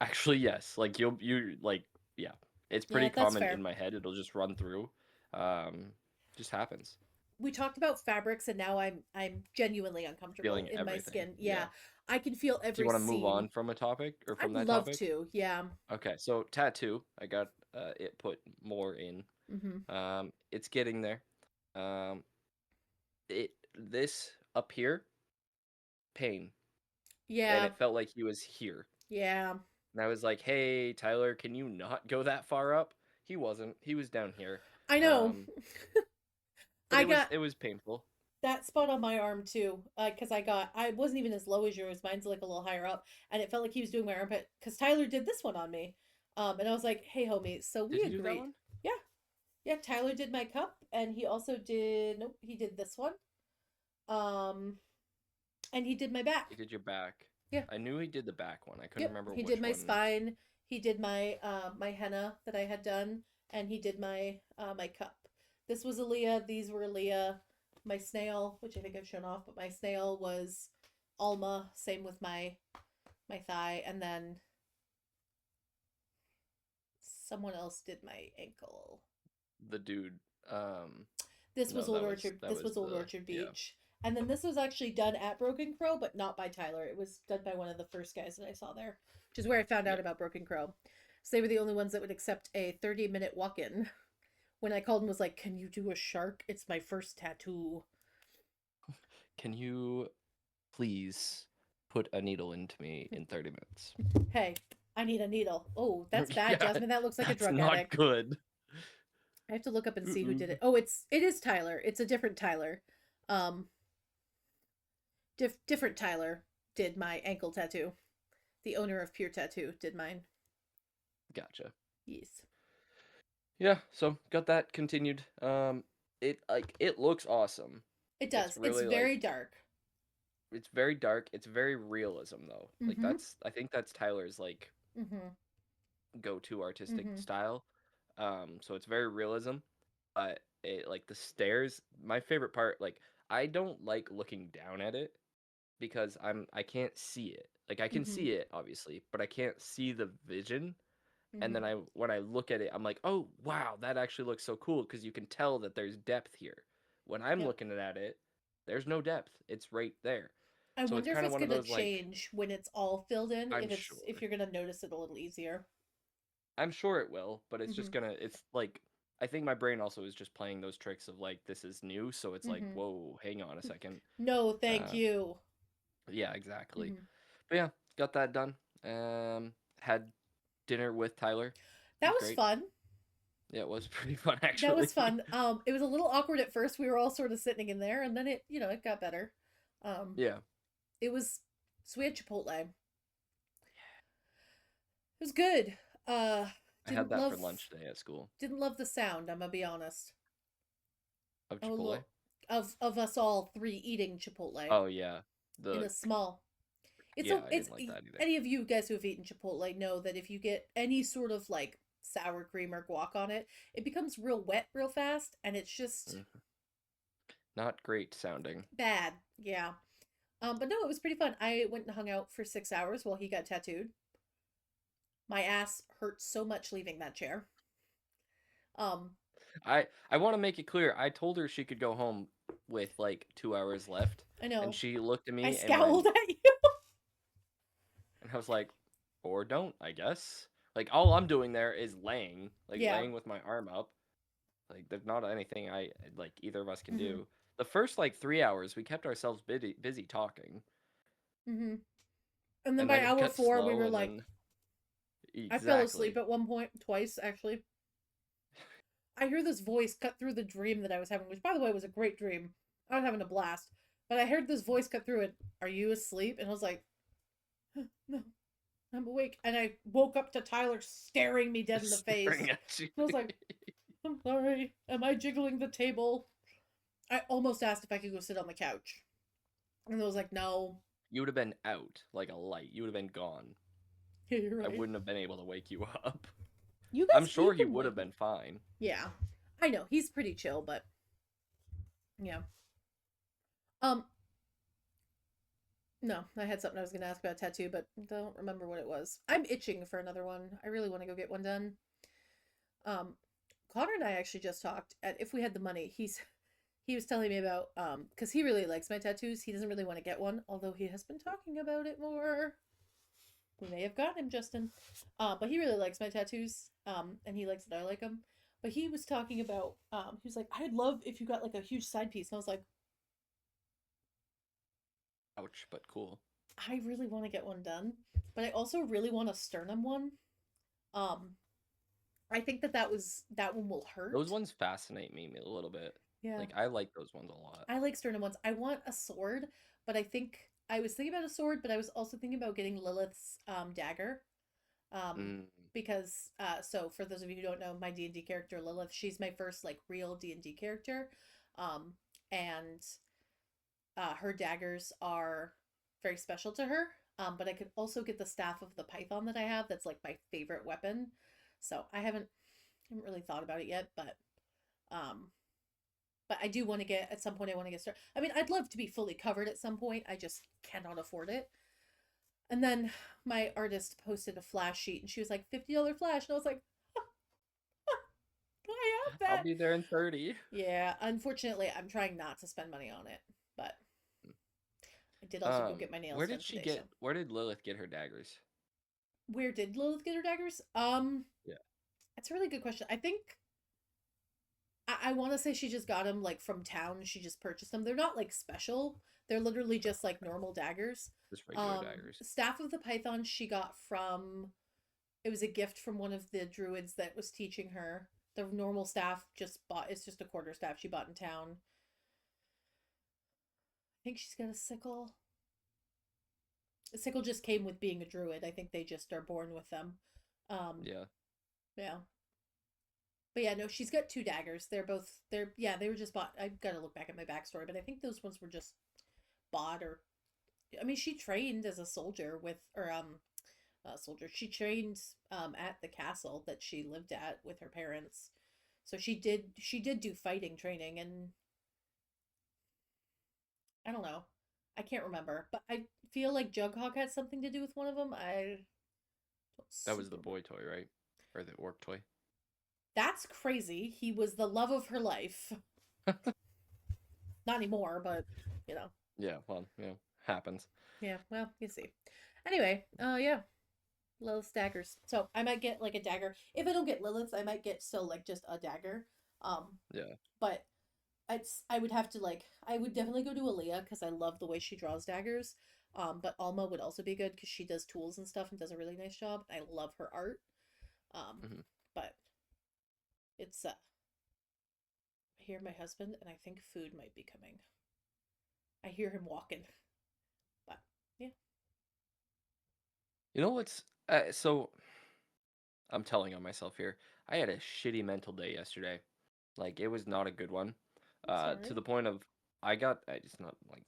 Actually, yes. Like you like yeah. It's Yeah, pretty that's common in fair. my head. It'll just run through. Um, just happens. We talked about fabrics, and now I'm genuinely uncomfortable Feeling in my everything. skin. Yeah, Yeah. I can feel Do you every want to move seam. on from a topic or from I'd that love topic? to. Yeah. Okay, so tattoo. I got it put more in. Mm-hmm. It's getting there. Um, it this up here, pain, and Yeah. it felt like he was here. Yeah. And I was like, "Hey, Tyler, can you not go that far up?" He wasn't. He was down here. I know. Um, but I it was got it was painful. that spot on my arm too, because I wasn't even as low as yours. Mine's like a little higher up, and it felt like he was doing my armpit. Because Tyler did this one on me. And I was like, hey, homie, so we Did you do that agreed. one? Yeah, yeah, Tyler did my cup, and he also did, nope, he did this one. Um, and he did my back. He did your back. Yeah, I knew he did the back one. I couldn't yep, remember he did which my one. spine. He did my my henna that I had done, and he did my cup. This was Aaliyah. These were Aaliyah. My snail, which I think I've shown off, but my snail was Alma. Same with my thigh, and then someone else did my ankle. The dude. This was No, Old Orchard. that This was was Old the Orchard yeah. Beach, and then this was actually done at Broken Crow, but not by Tyler. It was done by one of the first guys that I saw there, which is where I found out Yep. about Broken Crow. So they were the only ones that would accept a 30-minute walk-in. When I called and was like, "Can you do a shark? It's my first tattoo." Can you please put a needle into me in 30 minutes? Hey, I need a needle. Oh, that's bad, Yeah, Jasmine. That looks like a that's drug not addict. good. I have to look up and see who did it. Mm-mm. Oh, it is Tyler. It's a different Tyler. Um, different Tyler did my ankle tattoo. The owner of Pure Tattoo did mine. Gotcha. Yes. Yeah, so got that continued. It looks awesome. It It's does. It's really very like dark. it's very dark. It's very realism though. Like Mm-hmm. that's I think that's Tyler's like Mm-hmm. go-to artistic Mm-hmm. style. So it's very realism, but it like the stairs, my favorite part, like I don't like looking down at it because I can't see it. Like I can Mm-hmm. see it obviously, but I can't see the vision. And then Mm-hmm. I when I look at it, I'm like, "Oh, wow, that actually looks so cool because you can tell that there's depth here." When I'm Yep. looking at it, there's no depth. It's right there. I So it's wonder if kind of it's one of gonna those like change when it's all filled in. I'm If sure. you're gonna notice it a little easier. I'm sure it will, but it's Mm-hmm. just gonna it's like I think my brain also is just playing those tricks of like this is new, so it's like, Mm-hmm. "Whoa, hang on a second." No, thank Uh you. yeah, exactly. Mm-hmm. But yeah, got that done. Had dinner with Tyler. It That was was great. fun. Yeah, it was pretty fun That was actually. fun. It was a little awkward at first. We were all sort of sitting in there, and then it got better. Um, Yeah. it was so we had Chipotle. It was good. Uh, I had didn't that for love lunch today at school. didn't love the sound. I'm gonna be honest. Of I'm a Chipotle? little of us all three eating Chipotle Oh yeah. in The a small. It's yeah, a I it's didn't like that either. any of you guys who have eaten Chipotle know that if you get any sort of like sour cream or guac on it, it becomes real wet real fast, and it's just Mm. Not great sounding. bad. Yeah. But no, it was pretty fun. I went and hung out for 6 hours while he got tattooed. My ass hurt so much leaving that chair. Um, I want to make it clear. I told her she could go home with like 2 hours left, I and know. she looked at I me and went, scowled at you. and I was like, or don't, I guess. Like all I'm doing there is laying, like Yeah. laying with my arm up. Like there's not anything I like either of us can Mhm. do. The first like 3 hours, we kept ourselves busy talking, Mhm. And then and by then it hour got 4 we slow, were and like then I fell asleep exactly. at one point twice actually. I hear this voice cut through the dream that I was having, which by the way was a great dream. I was having a blast. But I heard this voice cut through it. Are you asleep? And I was like, no, I'm awake. And I woke up to Tyler staring me dead in the face. Staring at you. And I was like, I'm sorry. Am I jiggling the table? I almost asked if I could go sit on the couch. And I was like, no. You would have been out like a light. You would have been gone. Yeah, you're I right. wouldn't have been able to wake you up. You I'm guys, you sure he can would wake have me. been fine. Yeah. I know. He's pretty chill, but yeah. Um, no, I had something I was going to ask about tattoo, but don't remember what it was. I'm itching for another one. I really want to go get one done. Um, Connor and I actually just talked at if we had the money. He was telling me about because he really likes my tattoos. He doesn't really want to get one, although he has been talking about it more. We may have gotten him, Justin. But he really likes my tattoos. And he likes that I like them. But he was talking about he was like, I'd love if you got like a huge side piece. And I was like, Ouch, but cool. I really want to get one done, but I also really want a sternum one. Um, I think that one will Those hurt. ones fascinate me a little bit. Yeah, Like I like those ones a lot. I like sternum ones. I want a sword, but I think I was thinking about a sword, but I was also thinking about getting Lilith's dagger. Um, Mm. because so for those of you who don't know, my D&D character Lilith, she's my first like real D&D character. Um and her daggers are very special to her. But I could also get the staff of the python that I have. That's like my favorite weapon. So I haven't really thought about it yet, um, but I do want to get at some point. I want to get started. I mean, I'd love to be fully covered at some point. I just cannot afford it. And then my artist posted a flash sheet, and she was like $50 flash, and I was like, I have I'll that. be there in 30. Yeah, unfortunately, I'm trying not to spend money on it, but I did also go get my nails done today. So Where did Lilith get her daggers? where did Lilith get her daggers? Yeah. That's a really good question. I think I want to say she just got them like from town. She just purchased them. They're not like special. They're literally just like normal daggers. Just regular daggers. Staff of the Python she got from, it was a gift from one of the druids that was teaching her. The normal staff just bought, it's just a quarter staff she bought in town. I think she's got a sickle. The sickle just came with being a druid. I think they just are born with them. Yeah. Yeah. But yeah, no, she's got two daggers. They were just bought. I've got to look back at my backstory, but I think those ones were just bought or, I mean, she trained as a soldier with, or soldier. She trained at the castle that she lived at with her parents. So she did do fighting training, and I don't know. I can't remember, but I feel like Jughawk had something to do with one of them. I don't That was the super. boy toy, right? Or the orc toy. That's crazy. He was the love of her life. Not anymore, but you know. Yeah, well, happens. Yeah, well, you see. Anyway, yeah, Lilith's daggers. So I might get like a dagger. If I don't get Lilith's, I might get still like just a dagger. Um, Yeah. but I would have to like I would definitely go to Aaliyah because I love the way she draws daggers. But Alma would also be good because she does tools and stuff and does a really nice job. I love her art. Um, Hmm. but it's I hear my husband and I think food might be coming. I hear him walking. But yeah. You know what's so I'm telling on myself here. I had a shitty mental day yesterday. Like it was not a good one. I'm To sorry. the point of I just not like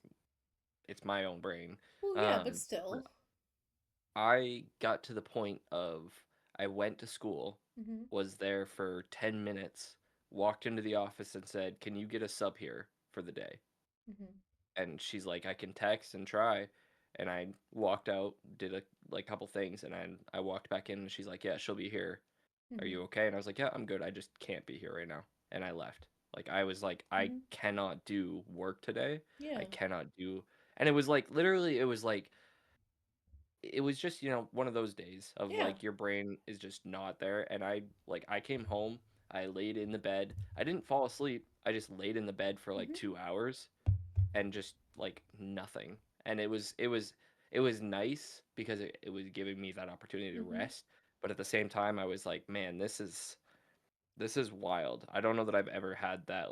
it's my own brain. Well, yeah, but But still. I got to the point of I went to school, Mm-hmm. was there for 10 minutes, walked into the office and said, "Can you get a sub here for the day?" Mm-hmm. And she's like, "I can text and try." And I walked out, did a like couple things, and I walked back in and she's like, "Yeah, she'll be here. Are Mm-hmm. you okay?" And I was like, "Yeah, I'm good. I just can't be here right now." And I left. Like I was like, I Mm-hmm. cannot do work today. I Yeah. cannot do. And it was like literally it was like it was just, one of those days of Yeah. like your brain is just not there. And I came home, I laid in the bed. I didn't fall asleep. I just laid in the bed for like Mm-hmm. 2 hours and just like nothing. And it was nice because it was giving me that opportunity to Mm-hmm. rest. But at the same time, I was like, man, this is wild. I don't know that I've ever had that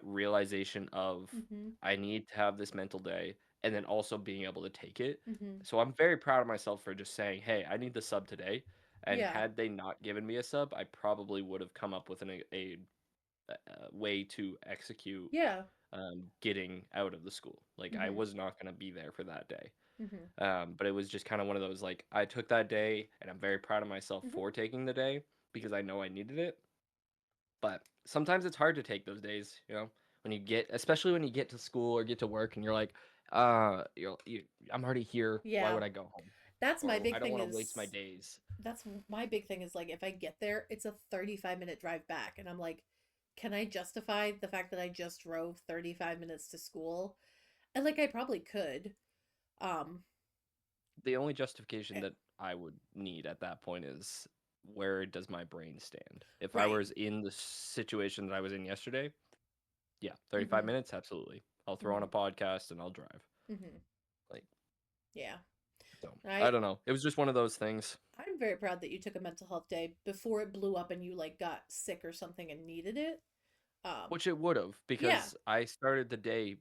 realization of Mm-hmm. I need to have this mental day and then also being able to take it. Mm-hmm. So I'm very proud of myself for just saying, "Hey, I need the sub today." And Yeah. had they not given me a sub, I probably would have come up with a way to execute Yeah. getting out of the school. Like I Mm-hmm. was not going to be there for that day. Mm-hmm. But it was just kind of one of those like I took that day and I'm very proud of myself Mm-hmm. for taking the day because I know I needed it. But sometimes it's hard to take those days, when especially when you get to school or get to work and you're like, I'm already here. Why Yeah. would I go home? That's my Or I big don't thing want to waste my is days. that's my big thing is like if I get there, it's a 35-minute drive back and I'm like, can I justify the fact that I just drove 35 minutes to school? And like I probably could. Um The only justification eh, that I would need at that point is where does my brain stand? If I right. was in the situation that I was in yesterday, yeah, 35 Mhm. minutes, absolutely. I'll throw on a Mhm. podcast and I'll drive. Mhm. Like, Yeah. so I I don't know. It was just one of those things. I'm very proud that you took a mental health day before it blew up and you like got sick or something and needed it. Um Which it would have, yeah. because I started the day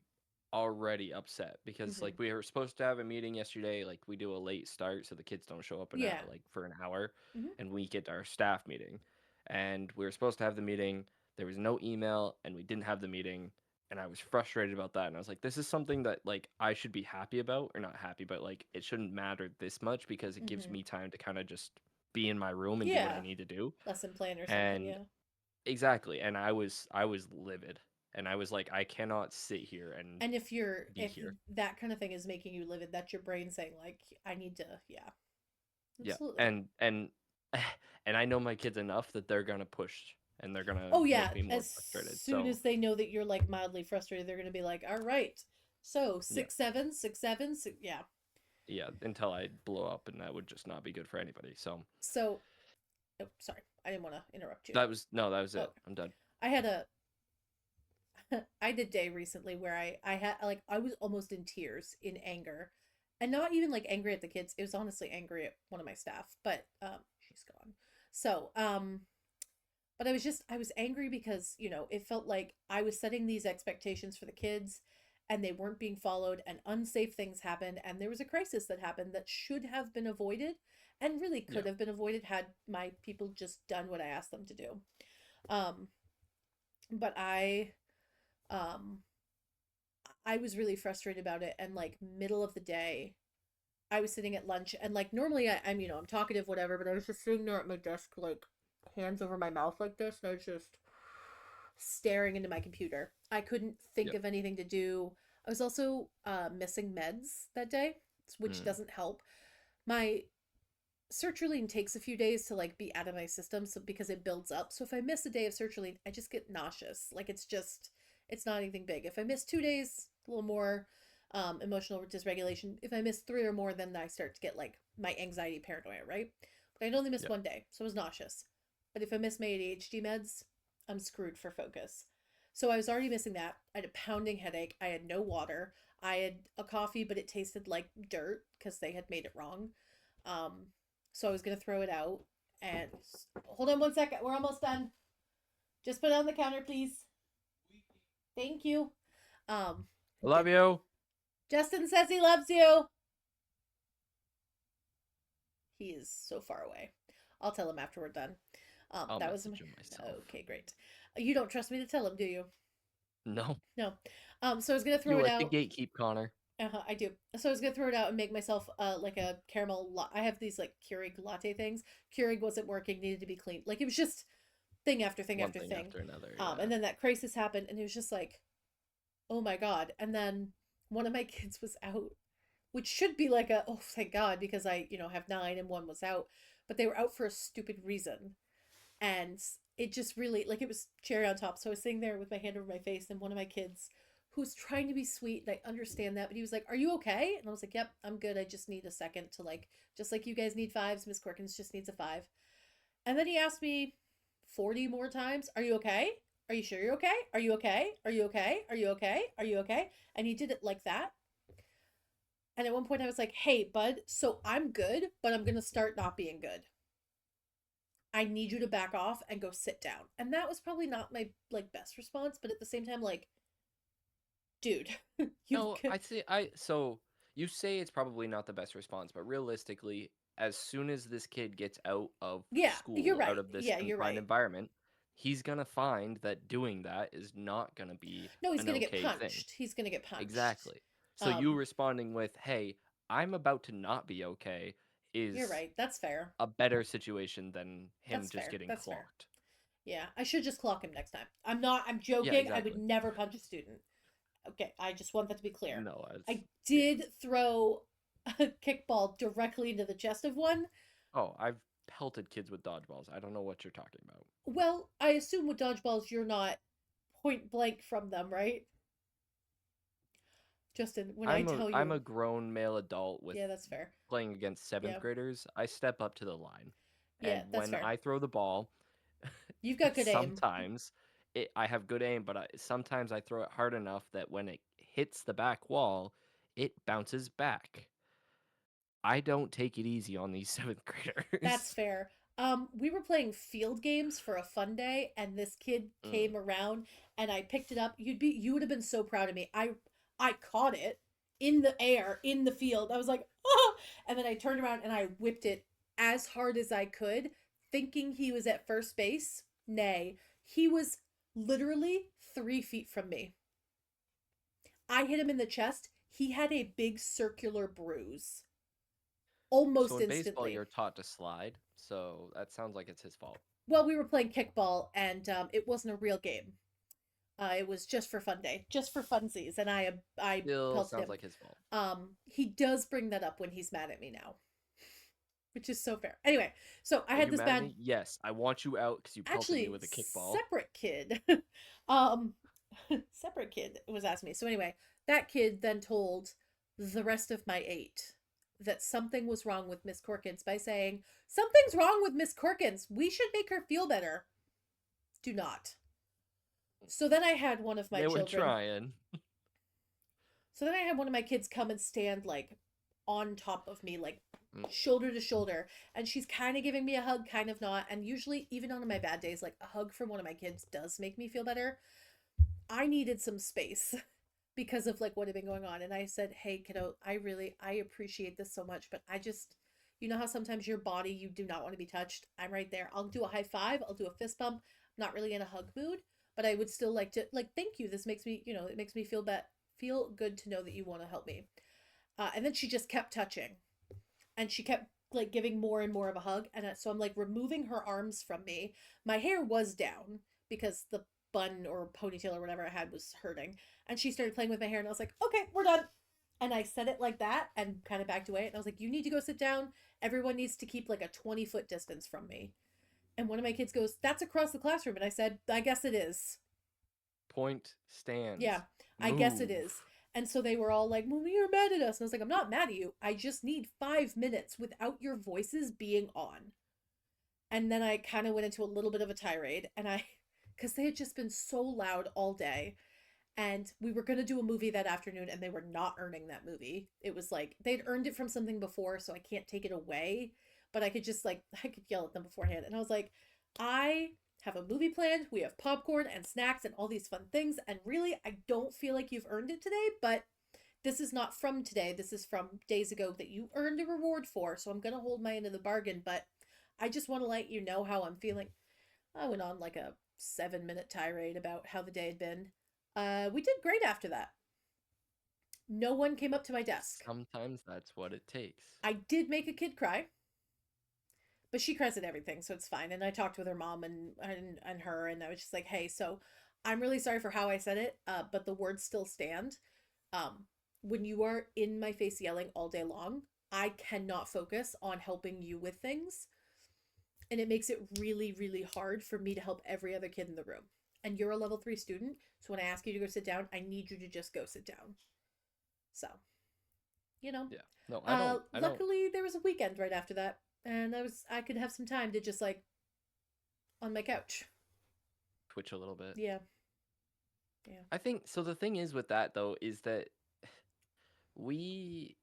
already upset because Mm-hmm. like we were supposed to have a meeting yesterday. Like we do a late start so the kids don't show up an hour, Yeah. like for an hour, Mm-hmm. and we get our staff meeting. And we were supposed to have the meeting. There was no email, and we didn't have the meeting. And I was frustrated about that. And I was like, this is something that like I should be happy about, or not happy, but like it shouldn't matter this much because it gives Mm-hmm. me time to kind of just be in my room and do what I Yeah. need to do. Lesson plan or something. And Yeah. exactly, and I was livid, and I was like, I cannot sit here and And be if here. that kind of thing is making you livid, that's your brain saying like, I need to. Yeah. Yeah, Absolutely. and and I know my kids enough that they're gonna push and they're gonna Oh yeah. make me more As frustrated. soon So as they know that you're like mildly frustrated, they're gonna be like, all right. So yeah, 6 7, 6 7, six, yeah. yeah, until I blow up, and that would just not be good for anybody. So So, oh, sorry, I didn't want to interrupt you. that was no, that was Oh, it. I'm done. I had a I did a day recently where I had like I was almost in tears in anger, and not even like angry at the kids. It was honestly angry at one of my staff, but she's gone. So but I was angry because it felt like I was setting these expectations for the kids, and they weren't being followed, and unsafe things happened, and there was a crisis that happened that should have been avoided, and really could Yeah, have been avoided had my people just done what I asked them to do. Um, but um I was really frustrated about it, and like middle of the day I was sitting at lunch, and like normally I'm I'm talkative whatever, but I was just sitting there at my desk like hands over my mouth like this, and I was just staring into my computer. I couldn't think yeah, of anything to do. I was also missing meds that day, which mm, doesn't help. My sertraline takes a few days to like be out of my system, so because it builds up. So if I miss a day of sertraline, I just get nauseous. Like it's not anything big. If I miss 2 days, a little more emotional dysregulation. If I miss three or more, then I start to get like my anxiety paranoia, right? But I'd only miss yeah, 1 day, so I was nauseous. But if I miss my ADHD meds, I'm screwed for focus. So I was already missing that. I had a pounding headache. I had no water. I had a coffee, but it tasted like dirt because they had made it wrong. Um, so I was gonna throw it out. And hold on 1 second. We're almost done. Just put it on the counter, please. Thank you. I I love did. you. Justin says he loves you. He is so far away. I'll tell him after we're done. I'll That was message my. him myself. Okay, great. You don't trust me to tell him, do you? No, No. So I was gonna throw you it like to out. gatekeep, Connor. I do. So I was gonna throw it out and make myself like a caramel. I have these like Keurig latte things. Keurig wasn't working, needed to be cleaned. Like it was just thing after thing One after thing thing. after another. Yeah, And then that crisis happened, and it was just like, oh my god. And then one of my kids was out, which should be like a oh thank god because I have nine and one was out, but they were out for a stupid reason, and it just really like it was cherry on top. So I was sitting there with my hand over my face, and one of my kids who's trying to be sweet, and I understand that, but he was like, are you okay? And I was like, yep, I'm good. I just need a second to like, just like you guys need fives, Miss Corkins just needs a five. And then he asked me 40 more times, are you okay? Are you sure you're okay? Are you okay? Are you okay? Are you okay? Are you okay? And he did it like that. And at one point I was like, hey bud, so I'm good, but I'm gonna start not being good. I need you to back off and go sit down. And that was probably not my like best response, but at the same time, like, dude, you've no, I see. So you say it's probably not the best response, but realistically, as soon as this kid gets out of yeah, you're school, out right. of this Yeah, you're confined right. environment, he's gonna find that doing that is not gonna be No, he's an gonna get okay thing. punched. He's gonna get punched. Exactly. So you Um, responding with, "Hey, I'm about to not be okay," you're is right. That's fair. a better situation than him That's just fair. getting That's fair. clocked. Yeah, I should just clock him next time. I'm Yeah, joking. I would exactly. never punch a student. Okay, I just want that to be clear. No, it's I yeah. did throw a kickball directly into the chest of one. Oh, I've pelted kids with dodgeballs. I don't know what you're talking about. Well, I assume with dodgeballs you're not point blank from them, right? Justin, when I tell I'm you, a grown male adult with yeah, that's fair. playing against seventh Yeah, graders. I step up to the line, yeah, and that's when fair. I throw the ball, You've got good aim. sometimes I have good aim, but sometimes I throw it hard enough that when it hits the back wall, it bounces back. I don't take it easy on these seventh That's graders. fair. We were playing field games for a fun day, and this kid Mm, came around, and I picked it up. You would have been so proud of me. I caught it in the air, in the field. I was like, oh! And then I turned around and I whipped it as hard as I could, thinking he was at first base. Nay, he was literally 3 feet from me. I hit him in the chest. He had a big circular bruise So almost in baseball, instantly. you're taught to slide. So that sounds like it's his fault. Well, we were playing kickball, and it wasn't a real game. It was just for fun day, just for funsies, and I Still pelted sounds him. like his fault. He does bring that up when he's mad at me now, which is so fair. Anyway, so I Are had you this mad at bad, me? Yes. I want you out because you pelted me actually with a kickball. separate kid, um, separate kid was asking me. So anyway, that kid then told the rest of my eight that something was wrong with Miss Corkins by saying, "Something's wrong with Miss Corkins. We should make her feel better." Do not. So then I had one of my They were children trying. So then I had one of my kids come and stand like on top of me, like Mm, shoulder to shoulder. And she's kind of giving me a hug, kind of not. And usually, even on my bad days, like a hug from one of my kids does make me feel better. I needed some space because of like what had been going on. And I said, "Hey, kiddo, I appreciate this so much, but I just, you know how sometimes your body, you do not want to be touched? I'm right there. I'll do a high five, I'll do a fist bump. I'm not really in a hug mood, but I would still like to, like, thank you. This makes me, it makes me feel good to know that you want to help me." And then she just kept touching, and she kept like giving more and more of a hug. And so I'm like removing her arms from me. My hair was down because the bun or ponytail or whatever I had was hurting. And she started playing with my hair, and I was like, "Okay, we're done." And I said it like that and kind of backed away. And I was like, "You need to go sit down. Everyone needs to keep like a 20-foot distance from me." And one of my kids goes, "That's across the classroom." And I said, "I guess it is." point Yeah, stands. I guess it Move. is. And so they were all like, "Well, you're mad at us." And I was like, "I'm not mad at you. I just need 5 minutes without your voices being on." And then I kind of went into a little bit of a tirade, because they had just been so loud all day. And we were going to do a movie that afternoon, and they were not earning that movie. It was like they'd earned it from something before, so I can't take it away. But I could just like, I could yell at them beforehand. And I was like, "I have a movie planned. We have popcorn and snacks and all these fun things. And really, I don't feel like you've earned it today, but this is not from today. This is from days ago that you earned a reward for. So I'm going to hold my end of the bargain. But I just want to let you know how I'm feeling." I went on like a 7-minute tirade about how the day had been. We did great after that. No one came up to my desk. Sometimes that's what it takes. I did make a kid cry, but she cries at everything, so it's fine. And I talked with her mom and her, and I was just like, "Hey, so I'm really sorry for how I said it, but the words still stand. Um, when you are in my face yelling all day long, I cannot focus on helping you with things, and it makes it really, really hard for me to help every other kid in the room. And you're a level 3 student, so when I ask you to go sit down, I need you to just go sit down." So, you know, Yeah. No, I don't luckily there was a weekend right after that, and I could have some time to just like on my couch. twitch a little bit. Yeah, yeah. I think so the thing is with that though is that we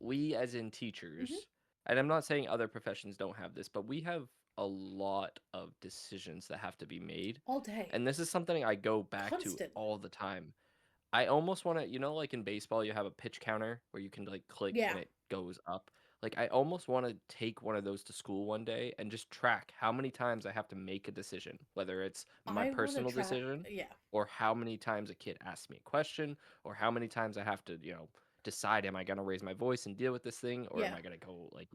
we as in Mm-hmm. teachers, and I'm not saying other professions don't have this, but we have a lot of decisions that have to be made. All day, And this is something I go back to constant. all the time. I almost want to, like in baseball, you have a pitch counter where you can like click Yeah, and it goes up. Like I almost want to take one of those to school one day and just track how many times I have to make a decision, whether it's my I want to personal try. decision Yeah, or how many times a kid asks me a question or how many times I have to, decide am I going to raise my voice and deal with this thing or am yeah. I going to go like,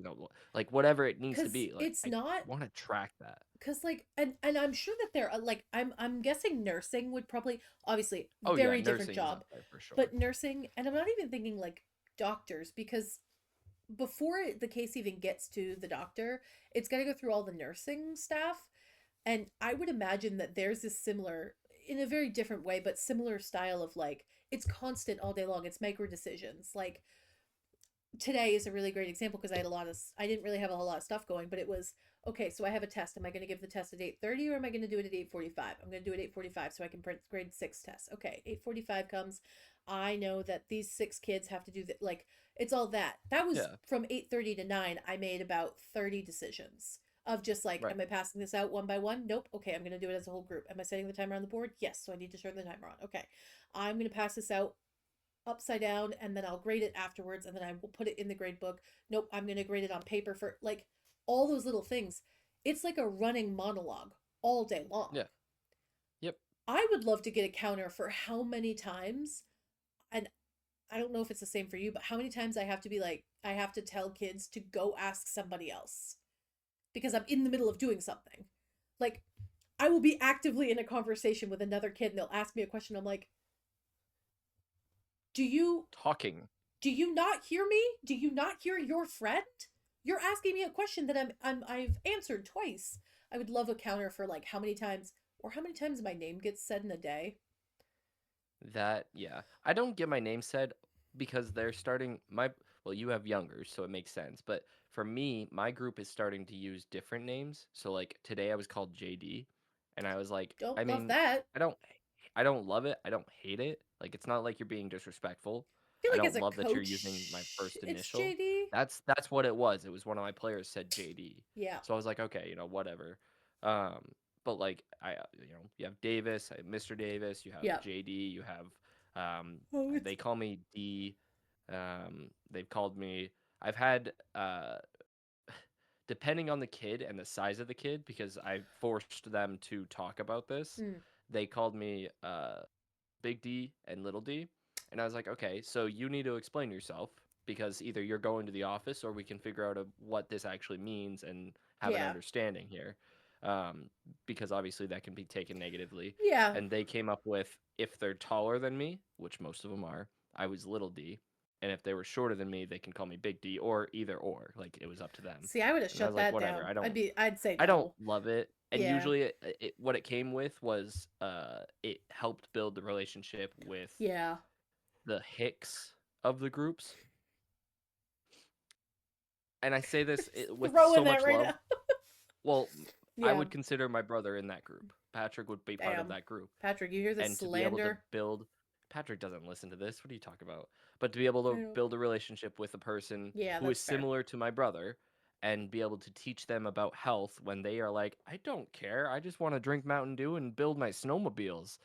like whatever it needs to Because be. Like it's I not want to track that. because like and I'm sure that there are like I'm guessing nursing would probably obviously Oh yeah, very different nursing is job, up there for sure. but nursing, and I'm not even thinking like doctors, because before the case even gets to the doctor, it's got to go through all the nursing staff. And I would imagine that theirs is similar in a very different way, but similar style of like, it's constant all day long. It's micro decisions. Like today is a really great example because I didn't really have a whole lot of stuff going, but it was okay. So I have a test. Am I going to give the test at 8:30 or am I going to do it at 8:45? I'm going to do it at 8:45 so I can print grade 6 tests. Okay, 8:45 comes. I know that these 6 kids have to do that. Like it's all that. That was Yeah. from 8:30 to 9. I made about 30 decisions of just like, Right. am I passing this out one by one? Nope. Okay, I'm going to do it as a whole group. Am I setting the timer on the board? Yes. So I need to turn the timer on. Okay. I'm going to pass this out upside down and then I'll grade it afterwards and then I will put it in the grade book. Nope, I'm going to grade it on paper for like all those little things. It's like a running monologue all day long. Yeah. Yep. I would love to get a counter for how many times, and I don't know if it's the same for you, but how many times I have to be like, I have to tell kids to go ask somebody else because I'm in the middle of doing something. Like, I will be actively in a conversation with another kid and they'll ask me a question. I'm like, do you Talking. do you not hear me? Do you not hear your friend? You're asking me a question that I've answered twice. I would love a counter for like how many times my name gets said in a day. That, yeah. I don't get my name said because they're starting my well, you have younger, so it makes sense. But for me, my group is starting to use different names. So like today I was called JD and I was like, I Don't love mean, that. I don't I don't love it. I don't hate it. Like it's not like you're being disrespectful. I feel I like as don't a love that you're using my coach, first it's initial. JD. That's what it was. It was one of my players said JD. Yeah. So I was like, okay, whatever. Um but like you have Davis, Mr. Davis, you have Yeah. JD, you have Oh, it's they call me D. They've called me. I've had depending on the kid and the size of the kid, because I forced them to talk about this. mm, They called me Big D and Little D, and I was like, okay, so you need to explain yourself because either you're going to the office or we can figure out what this actually means and have an yeah. understanding here. Um, because obviously that can be taken negatively. Yeah. And they came up with if they're taller than me, which most of them are, I was Little D. And if they were shorter than me, they can call me Big D or either or. Like it was up to them. See, I would have And I shut was like, that whatever. down. I'd say I don't no. love it. And Yeah. usually what it came with was it helped build the relationship with Yeah. the Hicks of the groups. And I say this with Throwing so that much right love. now. Well, I Yeah. would consider my brother in that group. Patrick would be part of Damn. that group. Patrick, you hear the And to be able to slander? build Patrick doesn't listen to this. What are you talking about? But to be able I to don't. build a relationship with a person Yeah, who is that's fair. similar to my brother and be able to teach them about health when they are like, I don't care. I just want to drink Mountain Dew and build my snowmobiles.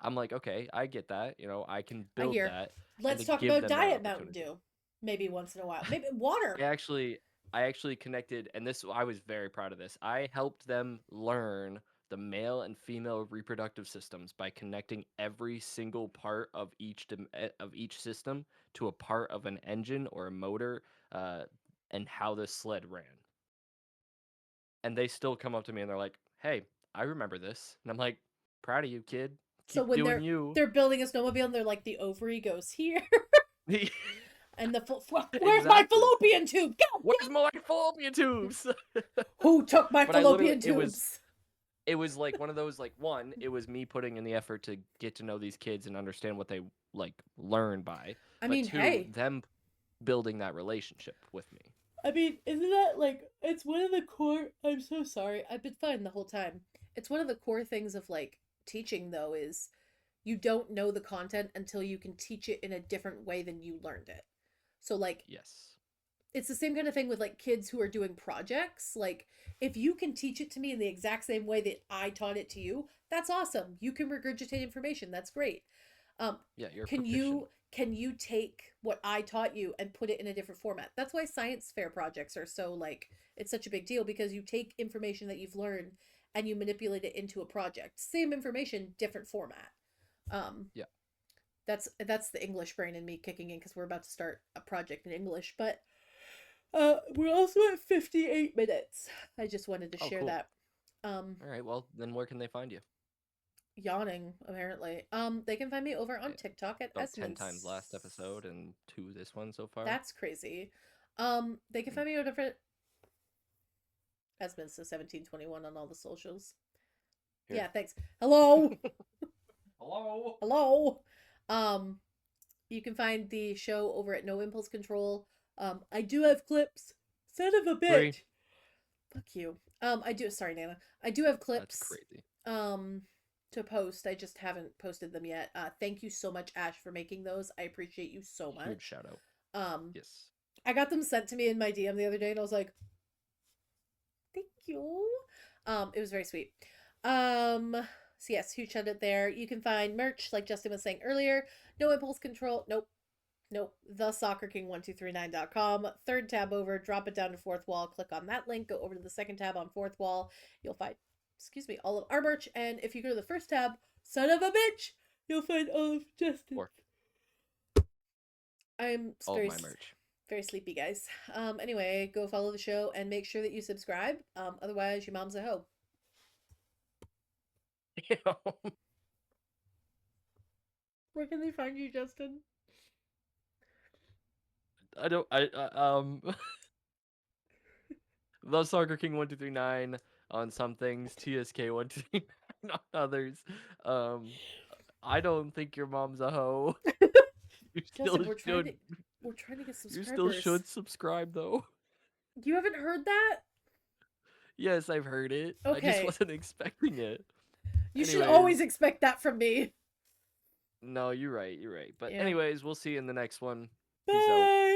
I'm like, okay, I get that. I can I build hear. that and to Let's talk give about them that Diet Mountain opportunity. Dew. Maybe once in a while. Maybe water. I actually I actually connected, and this I was very proud of this. I helped them learn the male and female reproductive systems by connecting every single part of of each system to a part of an engine or a motor, uh, and how this sled ran. And they still come up to me and they're like, "Hey, I remember this," and I'm like, "Proud of you, kid. So Keep when doing you." they're building a snowmobile and they're like the ovary goes here and where's my Exactly. fallopian tube? Go Where's my fallopian tubes? Who took my But I literally, fallopian tubes? it was like one of those, like, one, it was me putting in the effort to get to know these kids and understand what they like learn by, I but mean, two, hey. them building that relationship with me. I mean, isn't that like it's one of the core I'm so sorry. I've been fine the whole time. It's one of the core things of like teaching though is you don't know the content until you can teach it in a different way than you learned it. So like Yes. it's the same kind of thing with like kids who are doing projects. Like if you can teach it to me in the exact same way that I taught it to you, that's awesome. You can regurgitate information. That's great. Um, Yeah, you're can proficient. you take what I taught you and put it in a different format? That's why science fair projects are so like it's such a big deal because you take information that you've learned and you manipulate it into a project. Same information, different format. Um, Yeah. that's the English brain in me kicking in because we're about to start a project in English, but we're also at 58 minutes. I just wanted to Oh, share cool. that. Um, All right, well, then where can they find you? yawning apparently. They can find me over on Yeah, TikTok at about 10 times Esmond's. last episode and 2 this one so far. That's crazy. They can Mm, find me over at Esmond's, so 1721 on all the socials. here. Yeah, thanks. Hello, Hello. hello. Um, you can find the show over at No Impulse Control. I do have clips. Son of a Free. bitch. Fuck you. I do. Sorry, Nana. I do have That's clips. crazy. Um, to post. I just haven't posted them yet. Thank you so much, Ash, for making those. I appreciate you so Huge much. shout out. Um, Yes. I got them sent to me in my DM the other day, and I was like, thank you. It was very sweet. So yes, huge shout out there. You can find merch, like Justin was saying earlier. No impulse control. Nope. Nope. TheSoccerKing1239.com. Third tab over, drop it down to fourth wall, click on that link, go over to the second tab on fourth wall. You'll find, all of our merch. And if you go to the first tab, son of a bitch, you'll find all of Justin. Or I'm all of very my merch. very sleepy, guys. Anyway, go follow the show and make sure that you subscribe. Otherwise, your mom's a hoe. Where can they find you, Justin? I don't. The Soccer King 1239 on some things, TSK 1239 on others. Um, I don't think your mom's a hoe. You still Justin, should. we're trying to get You still subscribers. should subscribe though. You haven't heard that? Yes, I've heard it. I just Okay. wasn't expecting it. You should always Anyways, expect that from me. no, you're right. You're right. But Yeah. anyways, we'll see you in the next one. Peace out. Bye.